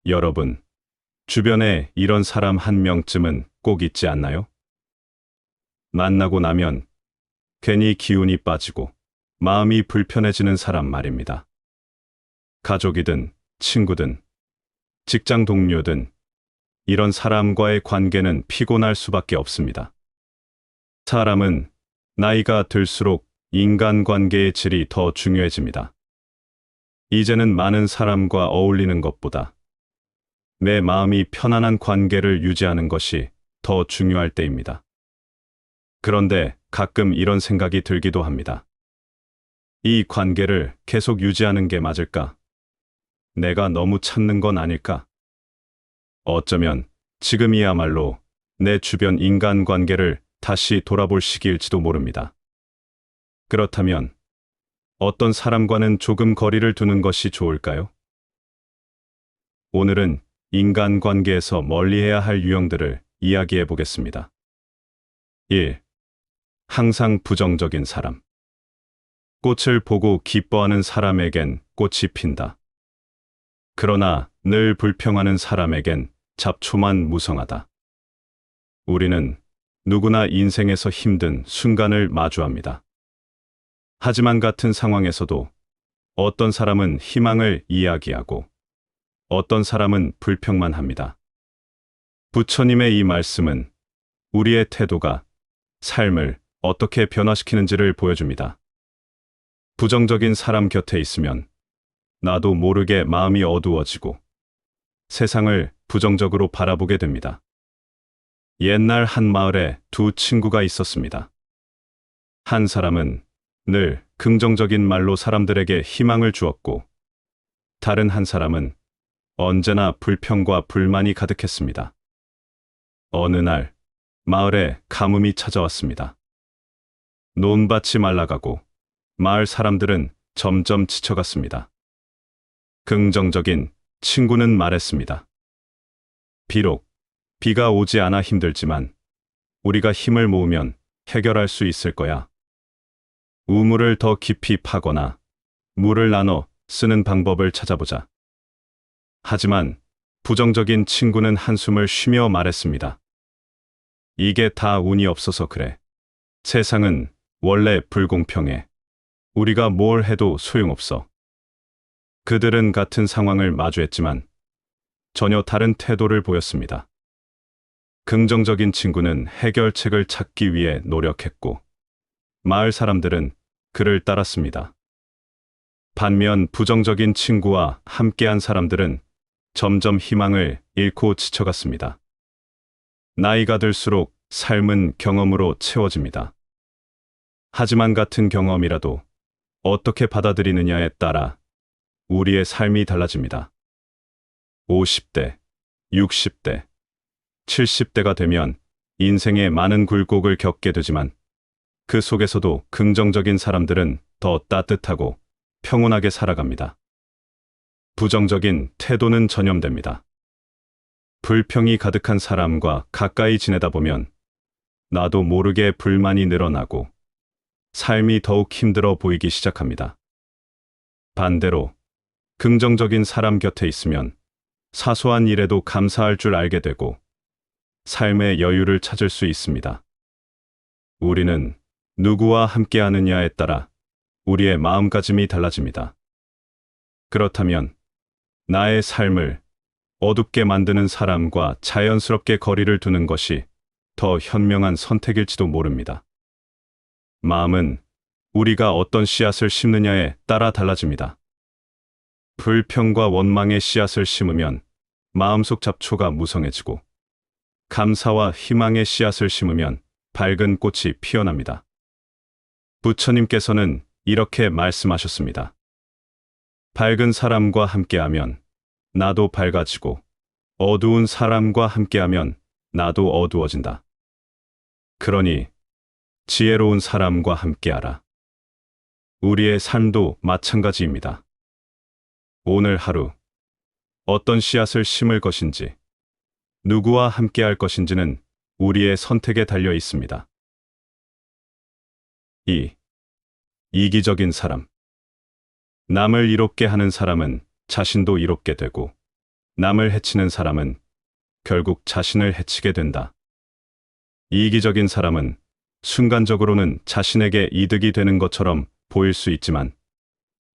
여러분, 주변에 이런 사람 한 명쯤은 꼭 있지 않나요? 만나고 나면 괜히 기운이 빠지고 마음이 불편해지는 사람 말입니다. 가족이든 친구든 직장 동료든 이런 사람과의 관계는 피곤할 수밖에 없습니다. 사람은 나이가 들수록 인간관계의 질이 더 중요해집니다. 이제는 많은 사람과 어울리는 것보다 내 마음이 편안한 관계를 유지하는 것이 더 중요할 때입니다. 그런데 가끔 이런 생각이 들기도 합니다. 이 관계를 계속 유지하는 게 맞을까? 내가 너무 참는 건 아닐까? 어쩌면 지금이야말로 내 주변 인간관계를 다시 돌아볼 시기일지도 모릅니다. 그렇다면 어떤 사람과는 조금 거리를 두는 것이 좋을까요? 오늘은 인간관계에서 멀리해야 할 유형들을 이야기해 보겠습니다. 1. 항상 부정적인 사람. 꽃을 보고 기뻐하는 사람에겐 꽃이 핀다. 그러나 늘 불평하는 사람에겐 잡초만 무성하다. 우리는 누구나 인생에서 힘든 순간을 마주합니다. 하지만 같은 상황에서도 어떤 사람은 희망을 이야기하고 어떤 사람은 불평만 합니다. 부처님의 이 말씀은 우리의 태도가 삶을 어떻게 변화시키는지를 보여줍니다. 부정적인 사람 곁에 있으면 나도 모르게 마음이 어두워지고 세상을 부정적으로 바라보게 됩니다. 옛날 한 마을에 두 친구가 있었습니다. 한 사람은 늘 긍정적인 말로 사람들에게 희망을 주었고, 다른 한 사람은 언제나 불평과 불만이 가득했습니다. 어느 날 마을에 가뭄이 찾아왔습니다. 논밭이 말라가고 마을 사람들은 점점 지쳐갔습니다. 긍정적인 친구는 말했습니다. 비록 비가 오지 않아 힘들지만 우리가 힘을 모으면 해결할 수 있을 거야. 우물을 더 깊이 파거나 물을 나눠 쓰는 방법을 찾아보자. 하지만 부정적인 친구는 한숨을 쉬며 말했습니다. 이게 다 운이 없어서 그래. 세상은 원래 불공평해. 우리가 뭘 해도 소용없어. 그들은 같은 상황을 마주했지만 전혀 다른 태도를 보였습니다. 긍정적인 친구는 해결책을 찾기 위해 노력했고, 마을 사람들은 그를 따랐습니다. 반면 부정적인 친구와 함께한 사람들은 점점 희망을 잃고 지쳐갔습니다. 나이가 들수록 삶은 경험으로 채워집니다. 하지만 같은 경험이라도 어떻게 받아들이느냐에 따라 우리의 삶이 달라집니다. 50대, 60대, 70대가 되면 인생의 많은 굴곡을 겪게 되지만 그 속에서도 긍정적인 사람들은 더 따뜻하고 평온하게 살아갑니다. 부정적인 태도는 전염됩니다. 불평이 가득한 사람과 가까이 지내다 보면 나도 모르게 불만이 늘어나고 삶이 더욱 힘들어 보이기 시작합니다. 반대로 긍정적인 사람 곁에 있으면 사소한 일에도 감사할 줄 알게 되고 삶의 여유를 찾을 수 있습니다. 우리는 누구와 함께하느냐에 따라 우리의 마음가짐이 달라집니다. 그렇다면 나의 삶을 어둡게 만드는 사람과 자연스럽게 거리를 두는 것이 더 현명한 선택일지도 모릅니다. 마음은 우리가 어떤 씨앗을 심느냐에 따라 달라집니다. 불평과 원망의 씨앗을 심으면 마음속 잡초가 무성해지고, 감사와 희망의 씨앗을 심으면 밝은 꽃이 피어납니다. 부처님께서는 이렇게 말씀하셨습니다. 밝은 사람과 함께하면 나도 밝아지고, 어두운 사람과 함께하면 나도 어두워진다. 그러니 지혜로운 사람과 함께하라. 우리의 삶도 마찬가지입니다. 오늘 하루 어떤 씨앗을 심을 것인지, 누구와 함께할 것인지는 우리의 선택에 달려 있습니다. 2. 이기적인 사람. 남을 이롭게 하는 사람은 자신도 이롭게 되고, 남을 해치는 사람은 결국 자신을 해치게 된다. 이기적인 사람은 순간적으로는 자신에게 이득이 되는 것처럼 보일 수 있지만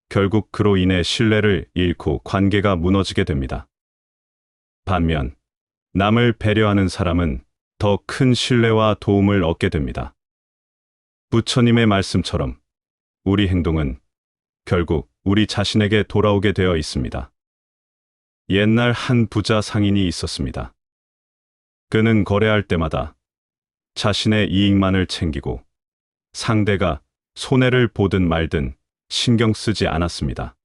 결국 그로 인해 신뢰를 잃고 관계가 무너지게 됩니다. 반면 남을 배려하는 사람은 더 큰 신뢰와 도움을 얻게 됩니다. 부처님의 말씀처럼 우리 행동은 결국 우리 자신에게 돌아오게 되어 있습니다. 옛날 한 부자 상인이 있었습니다. 그는 거래할 때마다 자신의 이익만을 챙기고 상대가 손해를 보든 말든 신경 쓰지 않았습니다.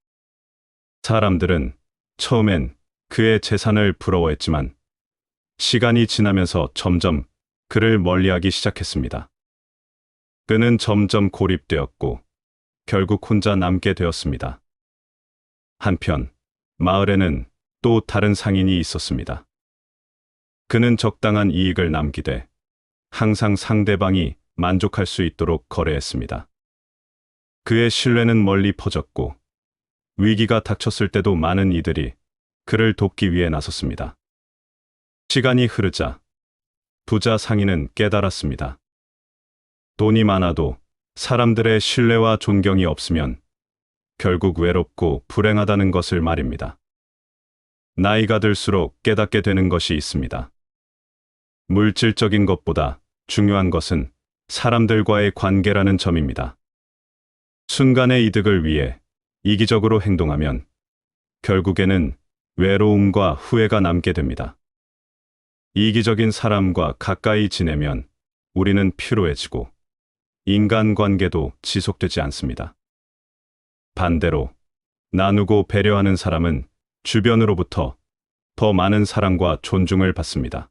사람들은 처음엔 그의 재산을 부러워했지만 시간이 지나면서 점점 그를 멀리하기 시작했습니다. 그는 점점 고립되었고 결국 혼자 남게 되었습니다. 한편 마을에는 또 다른 상인이 있었습니다. 그는 적당한 이익을 남기되 항상 상대방이 만족할 수 있도록 거래했습니다. 그의 신뢰는 멀리 퍼졌고 위기가 닥쳤을 때도 많은 이들이 그를 돕기 위해 나섰습니다. 시간이 흐르자 부자 상인은 깨달았습니다. 돈이 많아도 사람들의 신뢰와 존경이 없으면 결국 외롭고 불행하다는 것을 말입니다. 나이가 들수록 깨닫게 되는 것이 있습니다. 물질적인 것보다 중요한 것은 사람들과의 관계라는 점입니다. 순간의 이득을 위해 이기적으로 행동하면 결국에는 외로움과 후회가 남게 됩니다. 이기적인 사람과 가까이 지내면 우리는 피로해지고 인간관계도 지속되지 않습니다. 반대로 나누고 배려하는 사람은 주변으로부터 더 많은 사랑과 존중을 받습니다.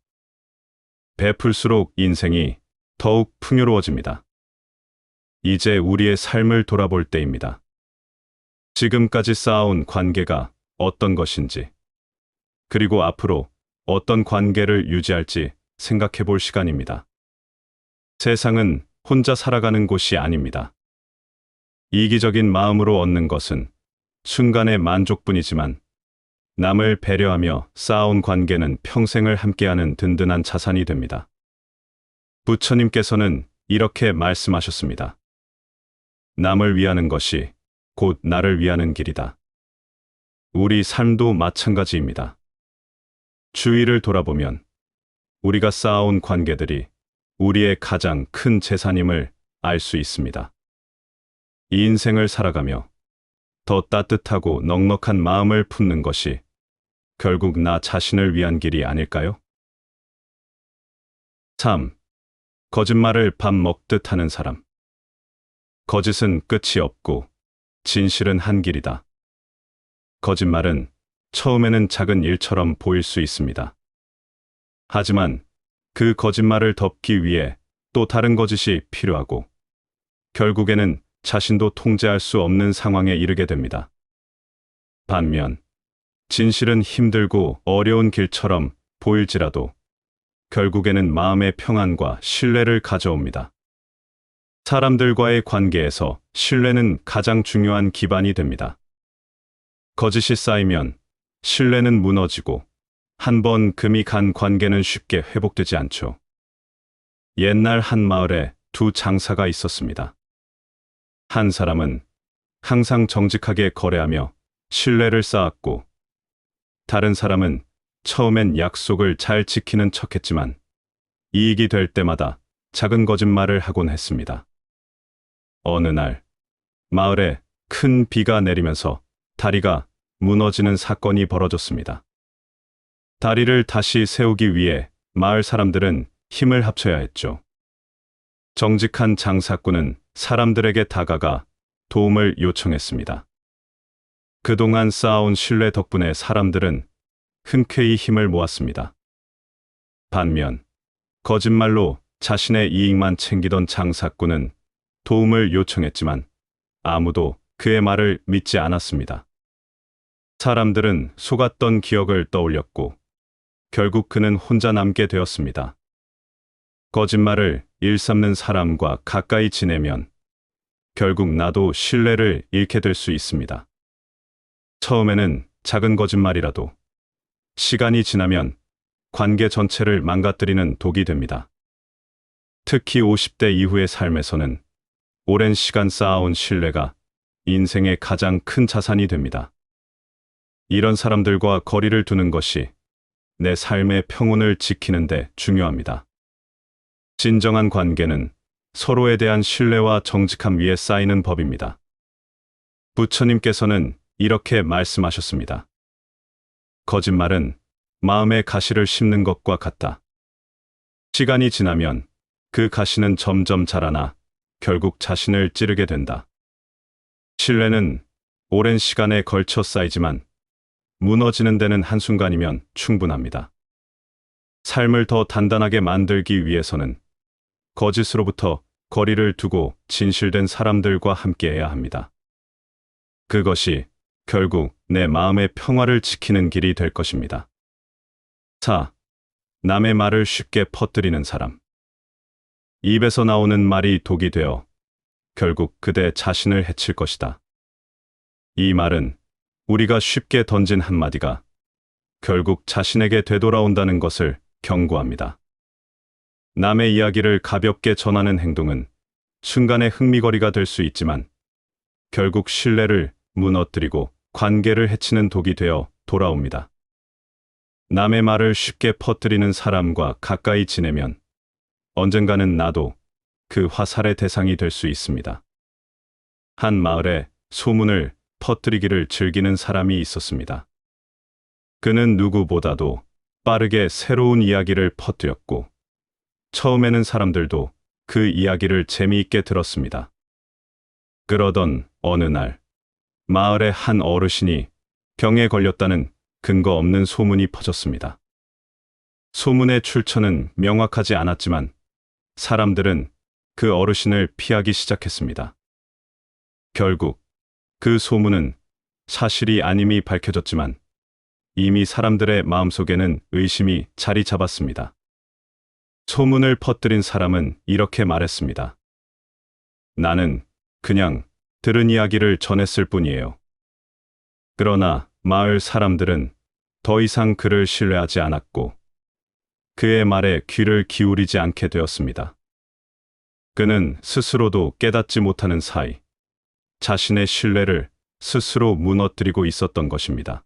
베풀수록 인생이 더욱 풍요로워집니다. 이제 우리의 삶을 돌아볼 때입니다. 지금까지 쌓아온 관계가 어떤 것인지, 그리고 앞으로 어떤 관계를 유지할지 생각해 볼 시간입니다. 세상은 혼자 살아가는 곳이 아닙니다. 이기적인 마음으로 얻는 것은 순간의 만족뿐이지만 남을 배려하며 쌓아온 관계는 평생을 함께하는 든든한 자산이 됩니다. 부처님께서는 이렇게 말씀하셨습니다. 남을 위하는 것이 곧 나를 위하는 길이다. 우리 삶도 마찬가지입니다. 주위를 돌아보면 우리가 쌓아온 관계들이 우리의 가장 큰 재산임을 알 수 있습니다. 이 인생을 살아가며 더 따뜻하고 넉넉한 마음을 품는 것이 결국 나 자신을 위한 길이 아닐까요? 3. 거짓말을 밥 먹듯 하는 사람. 거짓은 끝이 없고 진실은 한 길이다. 거짓말은 처음에는 작은 일처럼 보일 수 있습니다. 하지만 그 거짓말을 덮기 위해 또 다른 거짓이 필요하고 결국에는 자신도 통제할 수 없는 상황에 이르게 됩니다. 반면 진실은 힘들고 어려운 길처럼 보일지라도 결국에는 마음의 평안과 신뢰를 가져옵니다. 사람들과의 관계에서 신뢰는 가장 중요한 기반이 됩니다. 거짓이 쌓이면 신뢰는 무너지고 한번 금이 간 관계는 쉽게 회복되지 않죠. 옛날 한 마을에 두 장사가 있었습니다. 한 사람은 항상 정직하게 거래하며 신뢰를 쌓았고 다른 사람은 처음엔 약속을 잘 지키는 척했지만 이익이 될 때마다 작은 거짓말을 하곤 했습니다. 어느 날 마을에 큰 비가 내리면서 다리가 무너지는 사건이 벌어졌습니다. 다리를 다시 세우기 위해 마을 사람들은 힘을 합쳐야 했죠. 정직한 장사꾼은 사람들에게 다가가 도움을 요청했습니다. 그동안 쌓아온 신뢰 덕분에 사람들은 흔쾌히 힘을 모았습니다. 반면 거짓말로 자신의 이익만 챙기던 장사꾼은 도움을 요청했지만 아무도 그의 말을 믿지 않았습니다. 사람들은 속았던 기억을 떠올렸고 결국 그는 혼자 남게 되었습니다. 거짓말을 일삼는 사람과 가까이 지내면 결국 나도 신뢰를 잃게 될 수 있습니다. 처음에는 작은 거짓말이라도 시간이 지나면 관계 전체를 망가뜨리는 독이 됩니다. 특히 50대 이후의 삶에서는 오랜 시간 쌓아온 신뢰가 인생의 가장 큰 자산이 됩니다. 이런 사람들과 거리를 두는 것이 내 삶의 평온을 지키는 데 중요합니다. 진정한 관계는 서로에 대한 신뢰와 정직함 위에 쌓이는 법입니다. 부처님께서는 이렇게 말씀하셨습니다. 거짓말은 마음에 가시를 심는 것과 같다. 시간이 지나면 그 가시는 점점 자라나 결국 자신을 찌르게 된다. 신뢰는 오랜 시간에 걸쳐 쌓이지만 무너지는 데는 한순간이면 충분합니다. 삶을 더 단단하게 만들기 위해서는 거짓으로부터 거리를 두고 진실된 사람들과 함께해야 합니다. 그것이 결국 내 마음의 평화를 지키는 길이 될 것입니다. 4. 남의 말을 쉽게 퍼뜨리는 사람. 입에서 나오는 말이 독이 되어 결국 그대 자신을 해칠 것이다. 이 말은 우리가 쉽게 던진 한마디가 결국 자신에게 되돌아온다는 것을 경고합니다. 남의 이야기를 가볍게 전하는 행동은 순간의 흥미거리가 될 수 있지만 결국 신뢰를 무너뜨리고 관계를 해치는 독이 되어 돌아옵니다. 남의 말을 쉽게 퍼뜨리는 사람과 가까이 지내면 언젠가는 나도 그 화살의 대상이 될 수 있습니다. 한 마을에 소문을 퍼뜨리기를 즐기는 사람이 있었습니다. 그는 누구보다도 빠르게 새로운 이야기를 퍼뜨렸고 처음에는 사람들도 그 이야기를 재미있게 들었습니다. 그러던 어느 날 마을의 한 어르신이 병에 걸렸다는 근거 없는 소문이 퍼졌습니다. 소문의 출처는 명확하지 않았지만 사람들은 그 어르신을 피하기 시작했습니다. 결국 그 소문은 사실이 아님이 밝혀졌지만 이미 사람들의 마음속에는 의심이 자리 잡았습니다. 소문을 퍼뜨린 사람은 이렇게 말했습니다. 나는 그냥 들은 이야기를 전했을 뿐이에요. 그러나 마을 사람들은 더 이상 그를 신뢰하지 않았고 그의 말에 귀를 기울이지 않게 되었습니다. 그는 스스로도 깨닫지 못하는 사이 자신의 신뢰를 스스로 무너뜨리고 있었던 것입니다.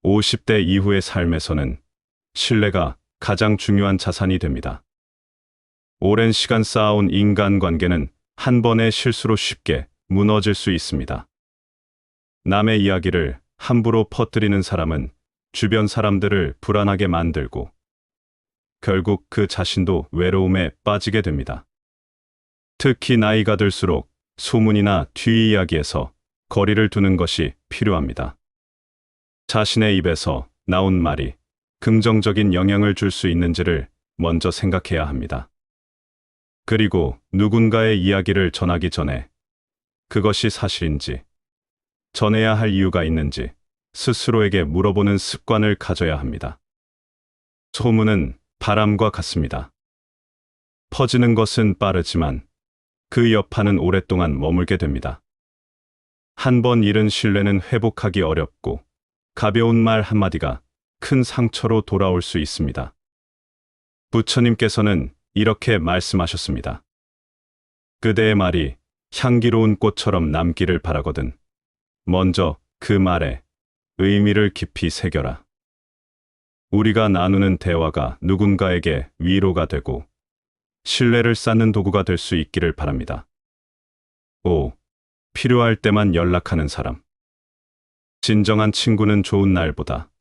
50대 이후의 삶에서는 신뢰가 가장 중요한 자산이 됩니다. 오랜 시간 쌓아온 인간관계는 한 번의 실수로 쉽게 무너질 수 있습니다. 남의 이야기를 함부로 퍼뜨리는 사람은 주변 사람들을 불안하게 만들고 결국 그 자신도 외로움에 빠지게 됩니다. 특히 나이가 들수록 소문이나 뒷이야기에서 거리를 두는 것이 필요합니다. 자신의 입에서 나온 말이 긍정적인 영향을 줄 수 있는지를 먼저 생각해야 합니다. 그리고 누군가의 이야기를 전하기 전에 그것이 사실인지, 전해야 할 이유가 있는지 스스로에게 물어보는 습관을 가져야 합니다. 소문은 바람과 같습니다. 퍼지는 것은 빠르지만 그 여파는 오랫동안 머물게 됩니다. 한 번 잃은 신뢰는 회복하기 어렵고 가벼운 말 한마디가 큰 상처로 돌아올 수 있습니다. 부처님께서는 이렇게 말씀하셨습니다. 그대의 말이 향기로운 꽃처럼 남기를 바라거든 먼저 그 말에 의미를 깊이 새겨라. 우리가 나누는 대화가 누군가에게 위로가 되고 신뢰를 쌓는 도구가 될 수 있기를 바랍니다. 5. 필요할 때만 연락하는 사람. 진정한 친구는 좋은 날보다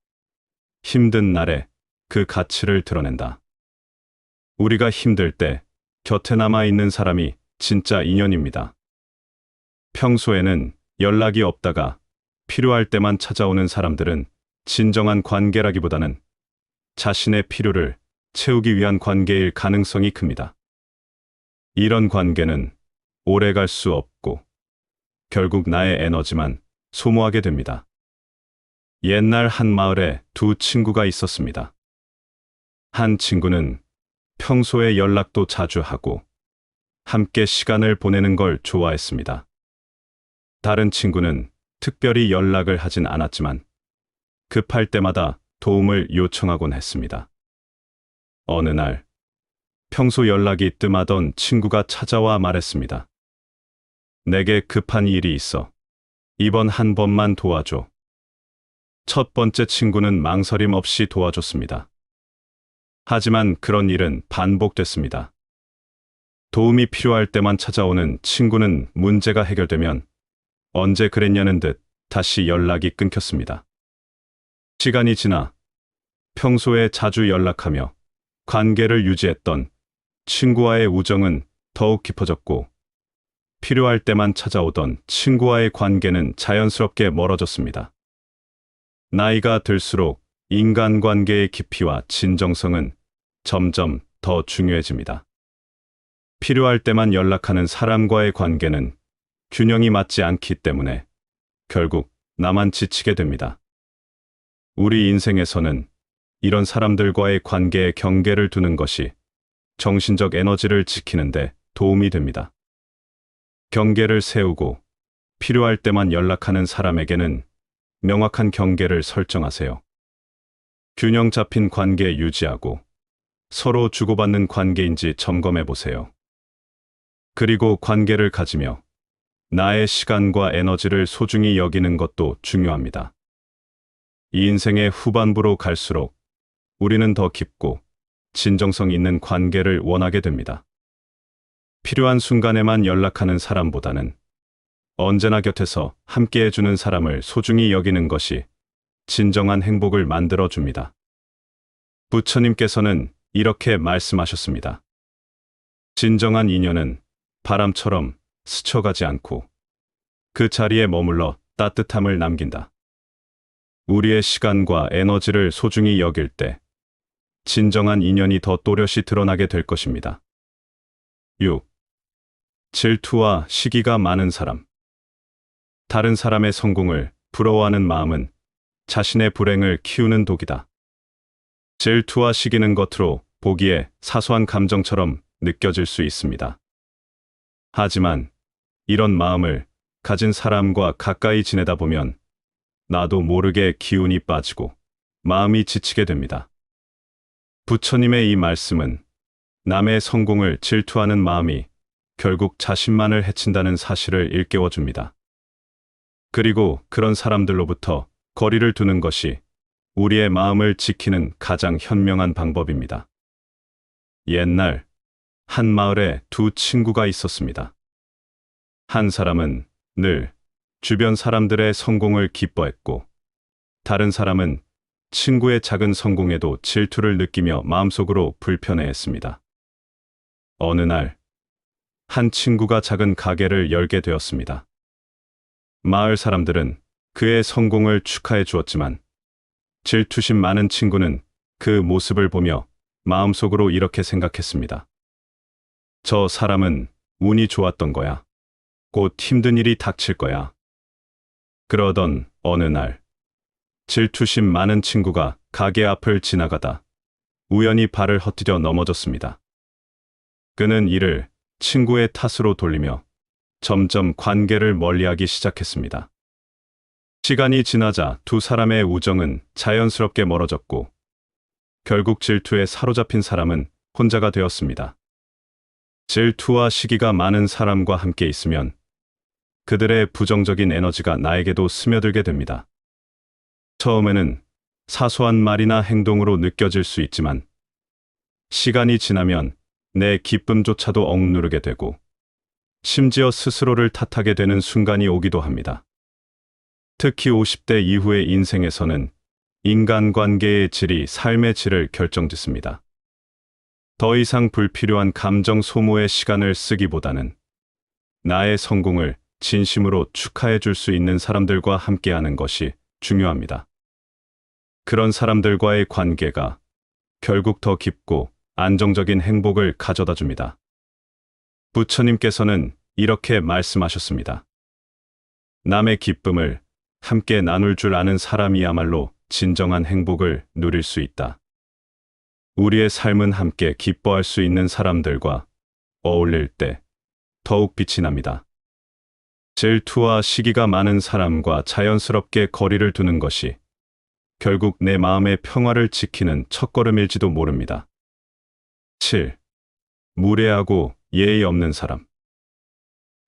힘든 날에 그 가치를 드러낸다. 우리가 힘들 때 곁에 남아 있는 사람이 진짜 인연입니다. 평소에는 연락이 없다가 필요할 때만 찾아오는 사람들은 진정한 관계라기보다는 자신의 필요를 채우기 위한 관계일 가능성이 큽니다. 이런 관계는 오래 갈 수 없고 결국 나의 에너지만 소모하게 됩니다. 옛날 한 마을에 두 친구가 있었습니다. 한 친구는 평소에 연락도 자주 하고 함께 시간을 보내는 걸 좋아했습니다. 다른 친구는 특별히 연락을 하진 않았지만 급할 때마다 도움을 요청하곤 했습니다. 어느 날, 평소 연락이 뜸하던 친구가 찾아와 말했습니다. 내게 급한 일이 있어. 이번 한 번만 도와줘. 첫 번째 친구는 망설임 없이 도와줬습니다. 하지만 그런 일은 반복됐습니다. 도움이 필요할 때만 찾아오는 친구는 문제가 해결되면 언제 그랬냐는 듯 다시 연락이 끊겼습니다. 시간이 지나 평소에 자주 연락하며 관계를 유지했던 친구와의 우정은 더욱 깊어졌고, 필요할 때만 찾아오던 친구와의 관계는 자연스럽게 멀어졌습니다. 나이가 들수록 인간관계의 깊이와 진정성은 점점 더 중요해집니다. 필요할 때만 연락하는 사람과의 관계는 균형이 맞지 않기 때문에 결국 나만 지치게 됩니다. 우리 인생에서는 이런 사람들과의 관계에 경계를 두는 것이 정신적 에너지를 지키는데 도움이 됩니다. 경계를 세우고 필요할 때만 연락하는 사람에게는 명확한 경계를 설정하세요. 균형 잡힌 관계 유지하고 서로 주고받는 관계인지 점검해 보세요. 그리고 관계를 가지며 나의 시간과 에너지를 소중히 여기는 것도 중요합니다. 이 인생의 후반부로 갈수록 우리는 더 깊고 진정성 있는 관계를 원하게 됩니다. 필요한 순간에만 연락하는 사람보다는 언제나 곁에서 함께해주는 사람을 소중히 여기는 것이 진정한 행복을 만들어줍니다. 부처님께서는 이렇게 말씀하셨습니다. 진정한 인연은 바람처럼 스쳐가지 않고 그 자리에 머물러 따뜻함을 남긴다. 우리의 시간과 에너지를 소중히 여길 때 진정한 인연이 더 또렷이 드러나게 될 것입니다. 6. 질투와 시기가 많은 사람. 다른 사람의 성공을 부러워하는 마음은 자신의 불행을 키우는 독이다. 질투와 시기는 겉으로 보기에 사소한 감정처럼 느껴질 수 있습니다. 하지만 이런 마음을 가진 사람과 가까이 지내다 보면 나도 모르게 기운이 빠지고 마음이 지치게 됩니다. 부처님의 이 말씀은 남의 성공을 질투하는 마음이 결국 자신만을 해친다는 사실을 일깨워 줍니다. 그리고 그런 사람들로부터 거리를 두는 것이 우리의 마음을 지키는 가장 현명한 방법입니다. 옛날 한 마을에 두 친구가 있었습니다. 한 사람은 늘 주변 사람들의 성공을 기뻐했고, 다른 사람은 친구의 작은 성공에도 질투를 느끼며 마음속으로 불편해했습니다. 어느 날, 한 친구가 작은 가게를 열게 되었습니다. 마을 사람들은 그의 성공을 축하해 주었지만, 질투심 많은 친구는 그 모습을 보며 마음속으로 이렇게 생각했습니다. 저 사람은 운이 좋았던 거야. 곧 힘든 일이 닥칠 거야. 그러던 어느 날, 질투심 많은 친구가 가게 앞을 지나가다 우연히 발을 헛디뎌 넘어졌습니다. 그는 이를 친구의 탓으로 돌리며 점점 관계를 멀리하기 시작했습니다. 시간이 지나자 두 사람의 우정은 자연스럽게 멀어졌고, 결국 질투에 사로잡힌 사람은 혼자가 되었습니다. 질투와 시기가 많은 사람과 함께 있으면 그들의 부정적인 에너지가 나에게도 스며들게 됩니다. 처음에는 사소한 말이나 행동으로 느껴질 수 있지만, 시간이 지나면 내 기쁨조차도 억누르게 되고, 심지어 스스로를 탓하게 되는 순간이 오기도 합니다. 특히 50대 이후의 인생에서는 인간관계의 질이 삶의 질을 결정짓습니다. 더 이상 불필요한 감정 소모에 시간을 쓰기보다는 나의 성공을 진심으로 축하해 줄 수 있는 사람들과 함께하는 것이 중요합니다. 그런 사람들과의 관계가 결국 더 깊고 안정적인 행복을 가져다 줍니다. 부처님께서는 이렇게 말씀하셨습니다. 남의 기쁨을 함께 나눌 줄 아는 사람이야말로 진정한 행복을 누릴 수 있다. 우리의 삶은 함께 기뻐할 수 있는 사람들과 어울릴 때 더욱 빛이 납니다. 질투와 시기가 많은 사람과 자연스럽게 거리를 두는 것이 결국 내 마음의 평화를 지키는 첫걸음일지도 모릅니다. 7. 무례하고 예의 없는 사람.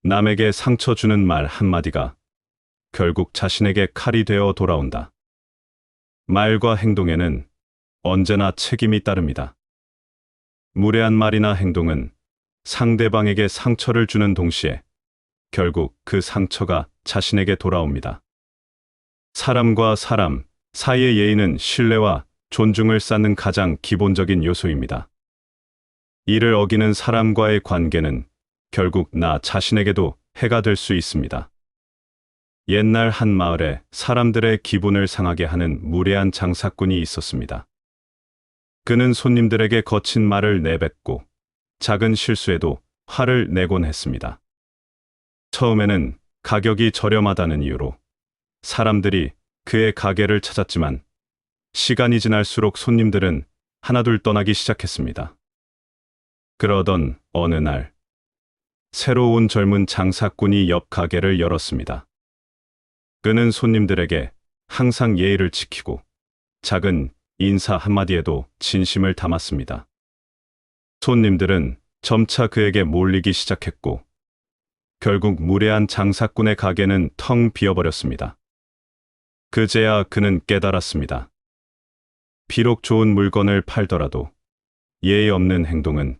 남에게 상처 주는 말 한마디가 결국 자신에게 칼이 되어 돌아온다. 말과 행동에는 언제나 책임이 따릅니다. 무례한 말이나 행동은 상대방에게 상처를 주는 동시에 결국 그 상처가 자신에게 돌아옵니다. 사람과 사람 사이의 예의는 신뢰와 존중을 쌓는 가장 기본적인 요소입니다. 이를 어기는 사람과의 관계는 결국 나 자신에게도 해가 될 수 있습니다. 옛날 한 마을에 사람들의 기분을 상하게 하는 무례한 장사꾼이 있었습니다. 그는 손님들에게 거친 말을 내뱉고 작은 실수에도 화를 내곤 했습니다. 처음에는 가격이 저렴하다는 이유로 사람들이 그의 가게를 찾았지만 시간이 지날수록 손님들은 하나둘 떠나기 시작했습니다. 그러던 어느 날 새로운 젊은 장사꾼이 옆 가게를 열었습니다. 그는 손님들에게 항상 예의를 지키고 작은 인사 한마디에도 진심을 담았습니다. 손님들은 점차 그에게 몰리기 시작했고 결국 무례한 장사꾼의 가게는 텅 비어버렸습니다. 그제야 그는 깨달았습니다. 비록 좋은 물건을 팔더라도 예의 없는 행동은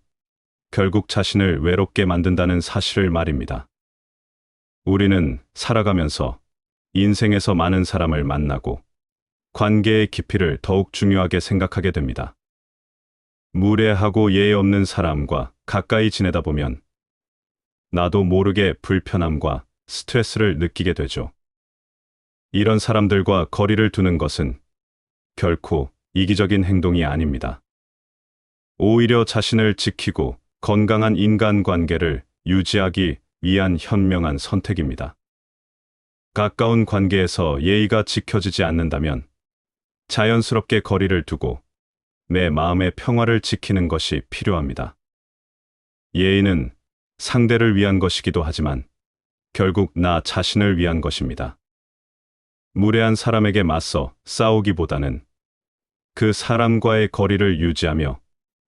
결국 자신을 외롭게 만든다는 사실을 말입니다. 우리는 살아가면서 인생에서 많은 사람을 만나고 관계의 깊이를 더욱 중요하게 생각하게 됩니다. 무례하고 예의 없는 사람과 가까이 지내다 보면 나도 모르게 불편함과 스트레스를 느끼게 되죠. 이런 사람들과 거리를 두는 것은 결코 이기적인 행동이 아닙니다. 오히려 자신을 지키고 건강한 인간관계를 유지하기 위한 현명한 선택입니다. 가까운 관계에서 예의가 지켜지지 않는다면 자연스럽게 거리를 두고 내 마음의 평화를 지키는 것이 필요합니다. 예의는 상대를 위한 것이기도 하지만 결국 나 자신을 위한 것입니다. 무례한 사람에게 맞서 싸우기보다는 그 사람과의 거리를 유지하며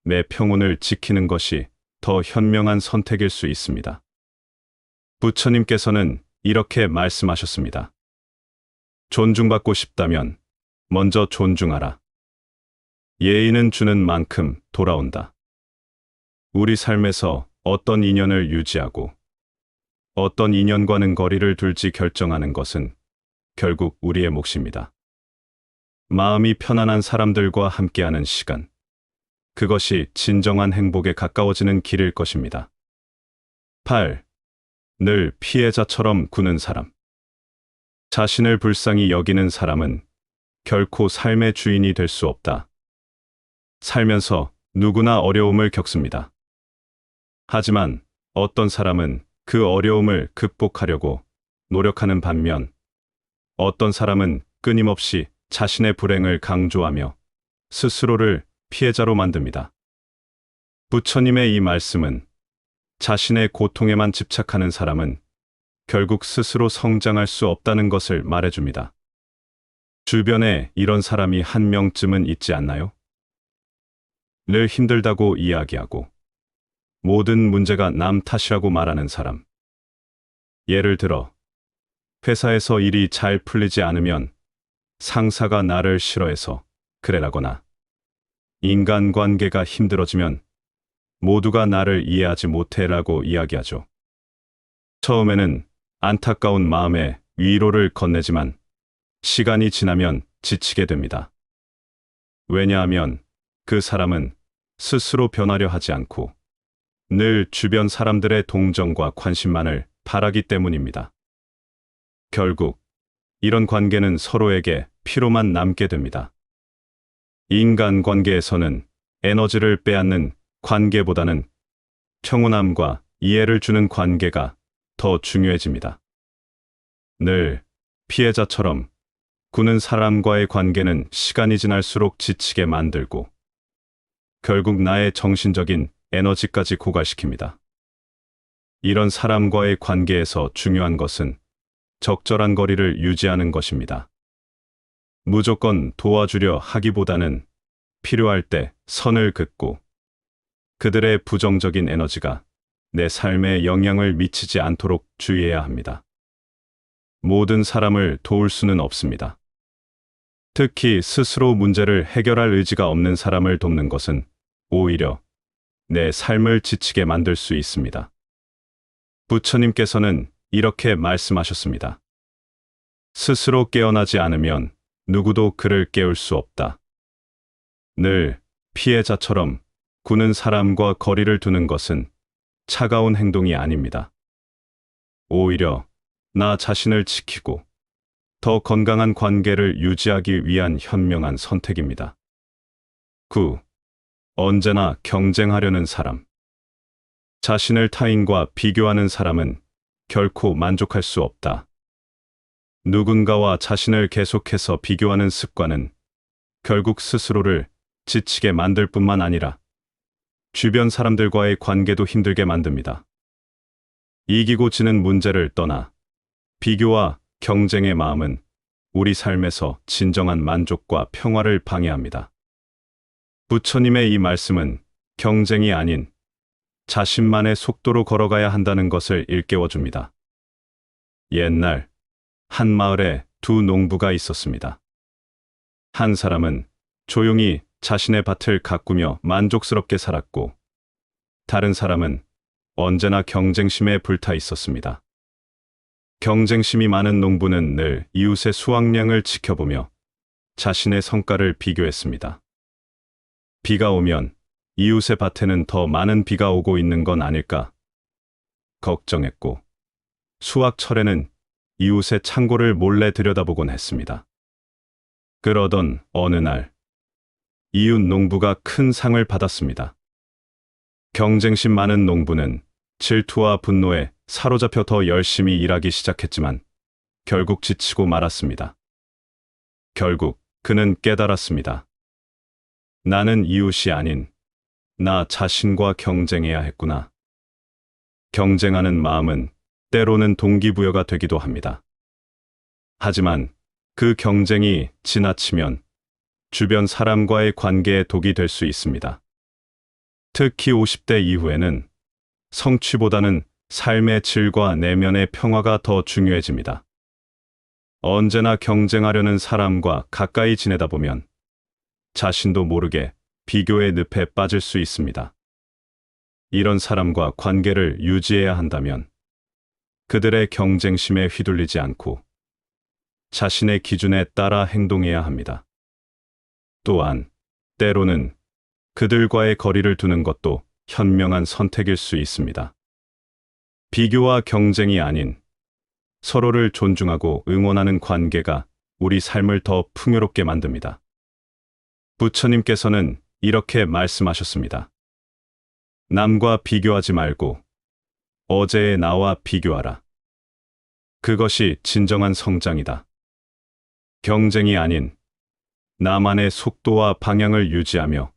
내 평온을 지키는 것이 더 현명한 선택일 수 있습니다. 부처님께서는 이렇게 말씀하셨습니다. 존중받고 싶다면 먼저 존중하라. 예의는 주는 만큼 돌아온다. 우리 삶에서 어떤 인연을 유지하고 어떤 인연과는 거리를 둘지 결정하는 것은 결국 우리의 몫입니다. 마음이 편안한 사람들과 함께하는 시간, 그것이 진정한 행복에 가까워지는 길일 것입니다. 8. 늘 피해자처럼 구는 사람. 자신을 불쌍히 여기는 사람은 결코 삶의 주인이 될 수 없다. 살면서 누구나 어려움을 겪습니다. 하지만 어떤 사람은 그 어려움을 극복하려고 노력하는 반면 어떤 사람은 끊임없이 자신의 불행을 강조하며 스스로를 피해자로 만듭니다. 부처님의 이 말씀은 자신의 고통에만 집착하는 사람은 결국 스스로 성장할 수 없다는 것을 말해줍니다. 주변에 이런 사람이 한 명쯤은 있지 않나요? 늘 힘들다고 이야기하고 모든 문제가 남 탓이라고 말하는 사람. 예를 들어 회사에서 일이 잘 풀리지 않으면 상사가 나를 싫어해서 그래라거나 인간관계가 힘들어지면 모두가 나를 이해하지 못해라고 이야기하죠. 처음에는 안타까운 마음에 위로를 건네지만 시간이 지나면 지치게 됩니다. 왜냐하면 그 사람은 스스로 변하려 하지 않고 늘 주변 사람들의 동정과 관심만을 바라기 때문입니다. 결국 이런 관계는 서로에게 피로만 남게 됩니다. 인간관계에서는 에너지를 빼앗는 관계보다는 평온함과 이해를 주는 관계가 더 중요해집니다. 늘 피해자처럼 구는 사람과의 관계는 시간이 지날수록 지치게 만들고 결국 나의 정신적인 에너지까지 고갈시킵니다. 이런 사람과의 관계에서 중요한 것은 적절한 거리를 유지하는 것입니다. 무조건 도와주려 하기보다는 필요할 때 선을 긋고 그들의 부정적인 에너지가 내 삶에 영향을 미치지 않도록 주의해야 합니다. 모든 사람을 도울 수는 없습니다. 특히 스스로 문제를 해결할 의지가 없는 사람을 돕는 것은 오히려 내 삶을 지치게 만들 수 있습니다. 부처님께서는 이렇게 말씀하셨습니다. 스스로 깨어나지 않으면 누구도 그를 깨울 수 없다. 늘 피해자처럼 구는 사람과 거리를 두는 것은 차가운 행동이 아닙니다. 오히려 나 자신을 지키고 더 건강한 관계를 유지하기 위한 현명한 선택입니다. 9. 언제나 경쟁하려는 사람. 자신을 타인과 비교하는 사람은 결코 만족할 수 없다. 누군가와 자신을 계속해서 비교하는 습관은 결국 스스로를 지치게 만들 뿐만 아니라 주변 사람들과의 관계도 힘들게 만듭니다. 이기고 지는 문제를 떠나 비교와 경쟁의 마음은 우리 삶에서 진정한 만족과 평화를 방해합니다. 부처님의 이 말씀은 경쟁이 아닌 자신만의 속도로 걸어가야 한다는 것을 일깨워줍니다. 옛날 한 마을에 두 농부가 있었습니다. 한 사람은 조용히 자신의 밭을 가꾸며 만족스럽게 살았고, 다른 사람은 언제나 경쟁심에 불타 있었습니다. 경쟁심이 많은 농부는 늘 이웃의 수확량을 지켜보며 자신의 성과를 비교했습니다. 비가 오면 이웃의 밭에는 더 많은 비가 오고 있는 건 아닐까 걱정했고, 수확철에는 이웃의 창고를 몰래 들여다보곤 했습니다. 그러던 어느 날, 이웃 농부가 큰 상을 받았습니다. 경쟁심 많은 농부는 질투와 분노에 사로잡혀 더 열심히 일하기 시작했지만 결국 지치고 말았습니다. 결국 그는 깨달았습니다. 나는 이웃이 아닌 나 자신과 경쟁해야 했구나. 경쟁하는 마음은 때로는 동기부여가 되기도 합니다. 하지만 그 경쟁이 지나치면 주변 사람과의 관계에 독이 될 수 있습니다. 특히 50대 이후에는 성취보다는 삶의 질과 내면의 평화가 더 중요해집니다. 언제나 경쟁하려는 사람과 가까이 지내다 보면 자신도 모르게 비교의 늪에 빠질 수 있습니다. 이런 사람과 관계를 유지해야 한다면 그들의 경쟁심에 휘둘리지 않고 자신의 기준에 따라 행동해야 합니다. 또한 때로는 그들과의 거리를 두는 것도 현명한 선택일 수 있습니다. 비교와 경쟁이 아닌 서로를 존중하고 응원하는 관계가 우리 삶을 더 풍요롭게 만듭니다. 부처님께서는 이렇게 말씀하셨습니다. 남과 비교하지 말고 어제의 나와 비교하라. 그것이 진정한 성장이다. 경쟁이 아닌 나만의 속도와 방향을 유지하며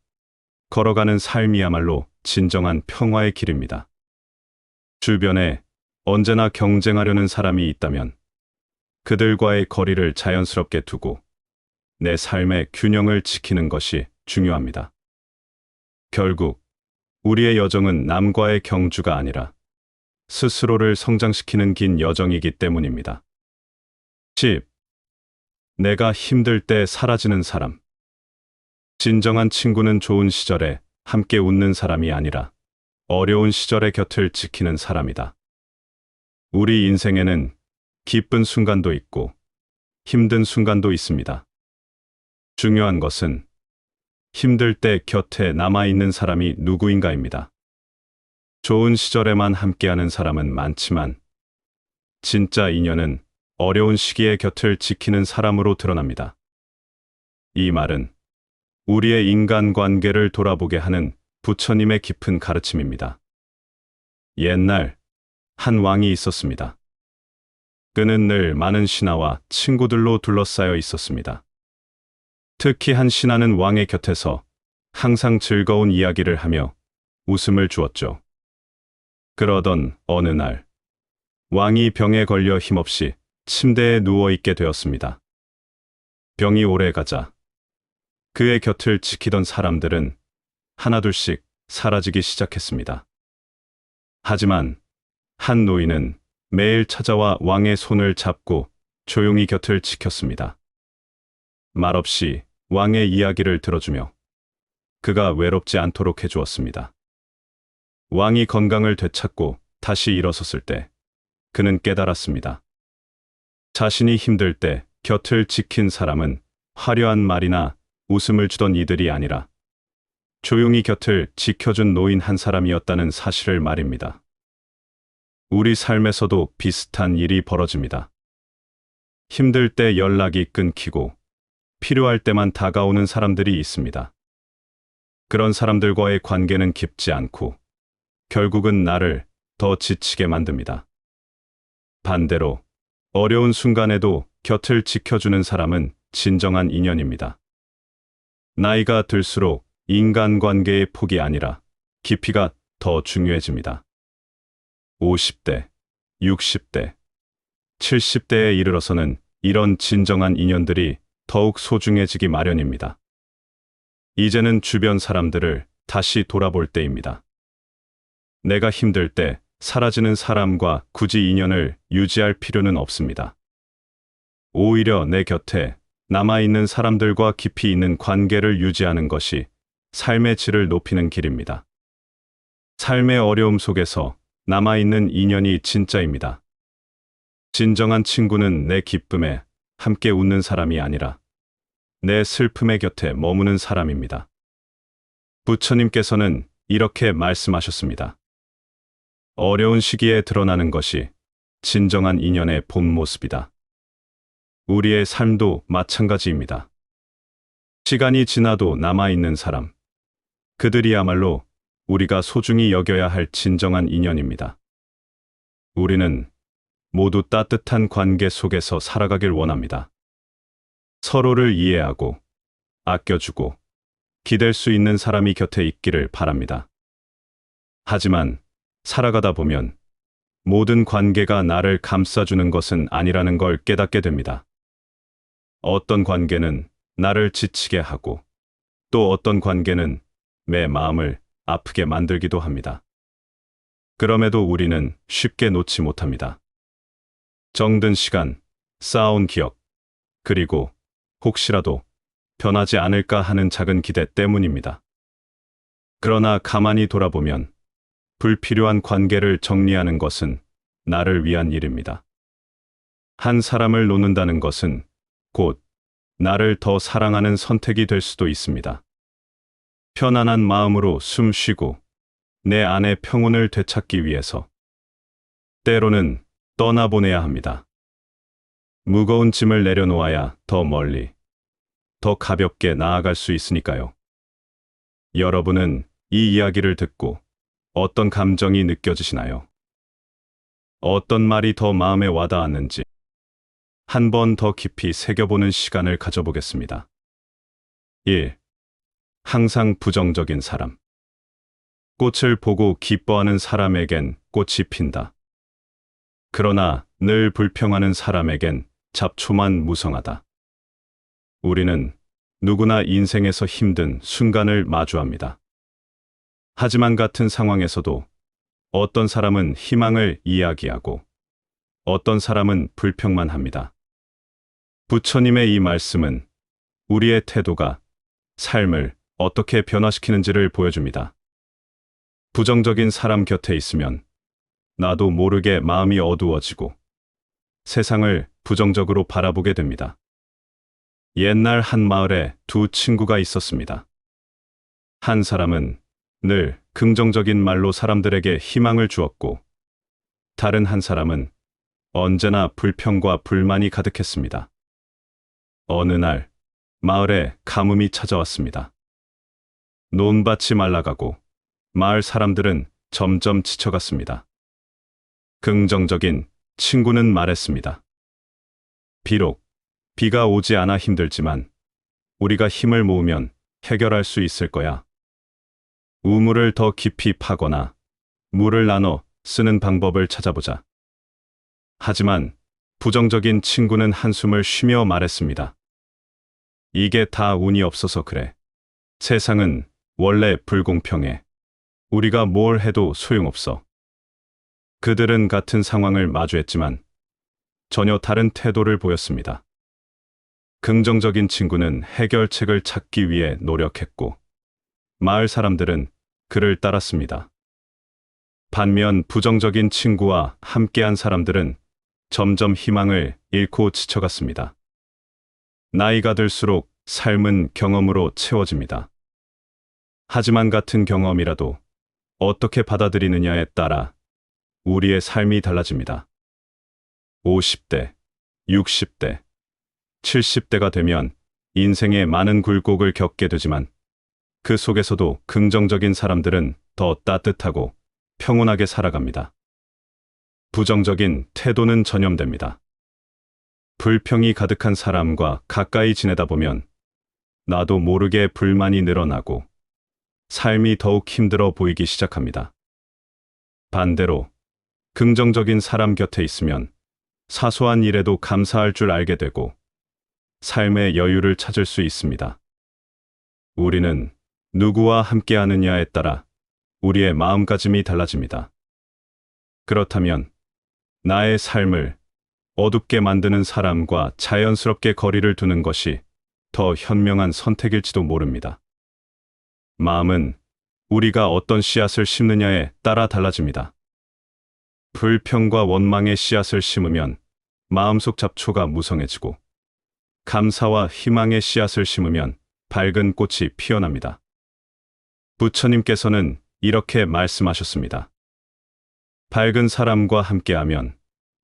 걸어가는 삶이야말로 진정한 평화의 길입니다. 주변에 언제나 경쟁하려는 사람이 있다면 그들과의 거리를 자연스럽게 두고 내 삶의 균형을 지키는 것이 중요합니다. 결국 우리의 여정은 남과의 경주가 아니라 스스로를 성장시키는 긴 여정이기 때문입니다. 10. 내가 힘들 때 사라지는 사람. 진정한 친구는 좋은 시절에 함께 웃는 사람이 아니라 어려운 시절의 곁을 지키는 사람이다. 우리 인생에는 기쁜 순간도 있고 힘든 순간도 있습니다. 중요한 것은 힘들 때 곁에 남아있는 사람이 누구인가입니다. 좋은 시절에만 함께하는 사람은 많지만 진짜 인연은 어려운 시기에 곁을 지키는 사람으로 드러납니다. 이 말은 우리의 인간관계를 돌아보게 하는 부처님의 깊은 가르침입니다. 옛날 한 왕이 있었습니다. 그는 늘 많은 신하와 친구들로 둘러싸여 있었습니다. 특히 한 신하는 왕의 곁에서 항상 즐거운 이야기를 하며 웃음을 주었죠. 그러던 어느 날, 왕이 병에 걸려 힘없이 침대에 누워있게 되었습니다. 병이 오래 가자 그의 곁을 지키던 사람들은 하나둘씩 사라지기 시작했습니다. 하지만 한 노인은 매일 찾아와 왕의 손을 잡고 조용히 곁을 지켰습니다. 말없이 왕의 이야기를 들어주며 그가 외롭지 않도록 해주었습니다. 왕이 건강을 되찾고 다시 일어섰을 때 그는 깨달았습니다. 자신이 힘들 때 곁을 지킨 사람은 화려한 말이나 웃음을 주던 이들이 아니라 조용히 곁을 지켜준 노인 한 사람이었다는 사실을 말입니다. 우리 삶에서도 비슷한 일이 벌어집니다. 힘들 때 연락이 끊기고 필요할 때만 다가오는 사람들이 있습니다. 그런 사람들과의 관계는 깊지 않고 결국은 나를 더 지치게 만듭니다. 반대로 어려운 순간에도 곁을 지켜주는 사람은 진정한 인연입니다. 나이가 들수록 인간관계의 폭이 아니라 깊이가 더 중요해집니다. 50대, 60대, 70대에 이르러서는 이런 진정한 인연들이 더욱 소중해지기 마련입니다. 이제는 주변 사람들을 다시 돌아볼 때입니다. 내가 힘들 때 사라지는 사람과 굳이 인연을 유지할 필요는 없습니다. 오히려 내 곁에 남아있는 사람들과 깊이 있는 관계를 유지하는 것이 삶의 질을 높이는 길입니다. 삶의 어려움 속에서 남아있는 인연이 진짜입니다. 진정한 친구는 내 기쁨에 함께 웃는 사람이 아니라 내 슬픔의 곁에 머무는 사람입니다. 부처님께서는 이렇게 말씀하셨습니다. 어려운 시기에 드러나는 것이 진정한 인연의 본 모습이다. 우리의 삶도 마찬가지입니다. 시간이 지나도 남아있는 사람, 그들이야말로 우리가 소중히 여겨야 할 진정한 인연입니다. 우리는 모두 따뜻한 관계 속에서 살아가길 원합니다. 서로를 이해하고 아껴주고 기댈 수 있는 사람이 곁에 있기를 바랍니다. 하지만 살아가다 보면 모든 관계가 나를 감싸주는 것은 아니라는 걸 깨닫게 됩니다. 어떤 관계는 나를 지치게 하고 또 어떤 관계는 내 마음을 아프게 만들기도 합니다. 그럼에도 우리는 쉽게 놓지 못합니다. 정든 시간, 쌓아온 기억, 그리고 혹시라도 변하지 않을까 하는 작은 기대 때문입니다. 그러나 가만히 돌아보면 불필요한 관계를 정리하는 것은 나를 위한 일입니다. 한 사람을 놓는다는 것은 곧 나를 더 사랑하는 선택이 될 수도 있습니다. 편안한 마음으로 숨 쉬고 내 안의 평온을 되찾기 위해서 때로는 떠나보내야 합니다. 무거운 짐을 내려놓아야 더 멀리, 더 가볍게 나아갈 수 있으니까요. 여러분은 이 이야기를 듣고 어떤 감정이 느껴지시나요? 어떤 말이 더 마음에 와닿았는지 한 번 더 깊이 새겨보는 시간을 가져보겠습니다. 1. 항상 부정적인 사람. 꽃을 보고 기뻐하는 사람에겐 꽃이 핀다. 그러나 늘 불평하는 사람에겐 잡초만 무성하다. 우리는 누구나 인생에서 힘든 순간을 마주합니다. 하지만 같은 상황에서도 어떤 사람은 희망을 이야기하고 어떤 사람은 불평만 합니다. 부처님의 이 말씀은 우리의 태도가 삶을 어떻게 변화시키는지를 보여줍니다. 부정적인 사람 곁에 있으면 나도 모르게 마음이 어두워지고 세상을 부정적으로 바라보게 됩니다. 옛날 한 마을에 두 친구가 있었습니다. 한 사람은 늘 긍정적인 말로 사람들에게 희망을 주었고, 다른 한 사람은 언제나 불평과 불만이 가득했습니다. 어느 날 마을에 가뭄이 찾아왔습니다. 논밭이 말라가고 마을 사람들은 점점 지쳐갔습니다. 긍정적인 친구는 말했습니다. 비록 비가 오지 않아 힘들지만 우리가 힘을 모으면 해결할 수 있을 거야. 우물을 더 깊이 파거나 물을 나눠 쓰는 방법을 찾아보자. 하지만 부정적인 친구는 한숨을 쉬며 말했습니다. 이게 다 운이 없어서 그래. 세상은 원래 불공평해. 우리가 뭘 해도 소용없어. 그들은 같은 상황을 마주했지만 전혀 다른 태도를 보였습니다. 긍정적인 친구는 해결책을 찾기 위해 노력했고, 마을 사람들은 그를 따랐습니다. 반면 부정적인 친구와 함께한 사람들은 점점 희망을 잃고 지쳐갔습니다. 나이가 들수록 삶은 경험으로 채워집니다. 하지만 같은 경험이라도 어떻게 받아들이느냐에 따라 우리의 삶이 달라집니다. 50대, 60대, 70대가 되면 인생의 많은 굴곡을 겪게 되지만 그 속에서도 긍정적인 사람들은 더 따뜻하고 평온하게 살아갑니다. 부정적인 태도는 전염됩니다. 불평이 가득한 사람과 가까이 지내다 보면 나도 모르게 불만이 늘어나고 삶이 더욱 힘들어 보이기 시작합니다. 반대로 긍정적인 사람 곁에 있으면 사소한 일에도 감사할 줄 알게 되고 삶의 여유를 찾을 수 있습니다. 우리는 누구와 함께하느냐에 따라 우리의 마음가짐이 달라집니다. 그렇다면 나의 삶을 어둡게 만드는 사람과 자연스럽게 거리를 두는 것이 더 현명한 선택일지도 모릅니다. 마음은 우리가 어떤 씨앗을 심느냐에 따라 달라집니다. 불평과 원망의 씨앗을 심으면 마음속 잡초가 무성해지고, 감사와 희망의 씨앗을 심으면 밝은 꽃이 피어납니다. 부처님께서는 이렇게 말씀하셨습니다. 밝은 사람과 함께하면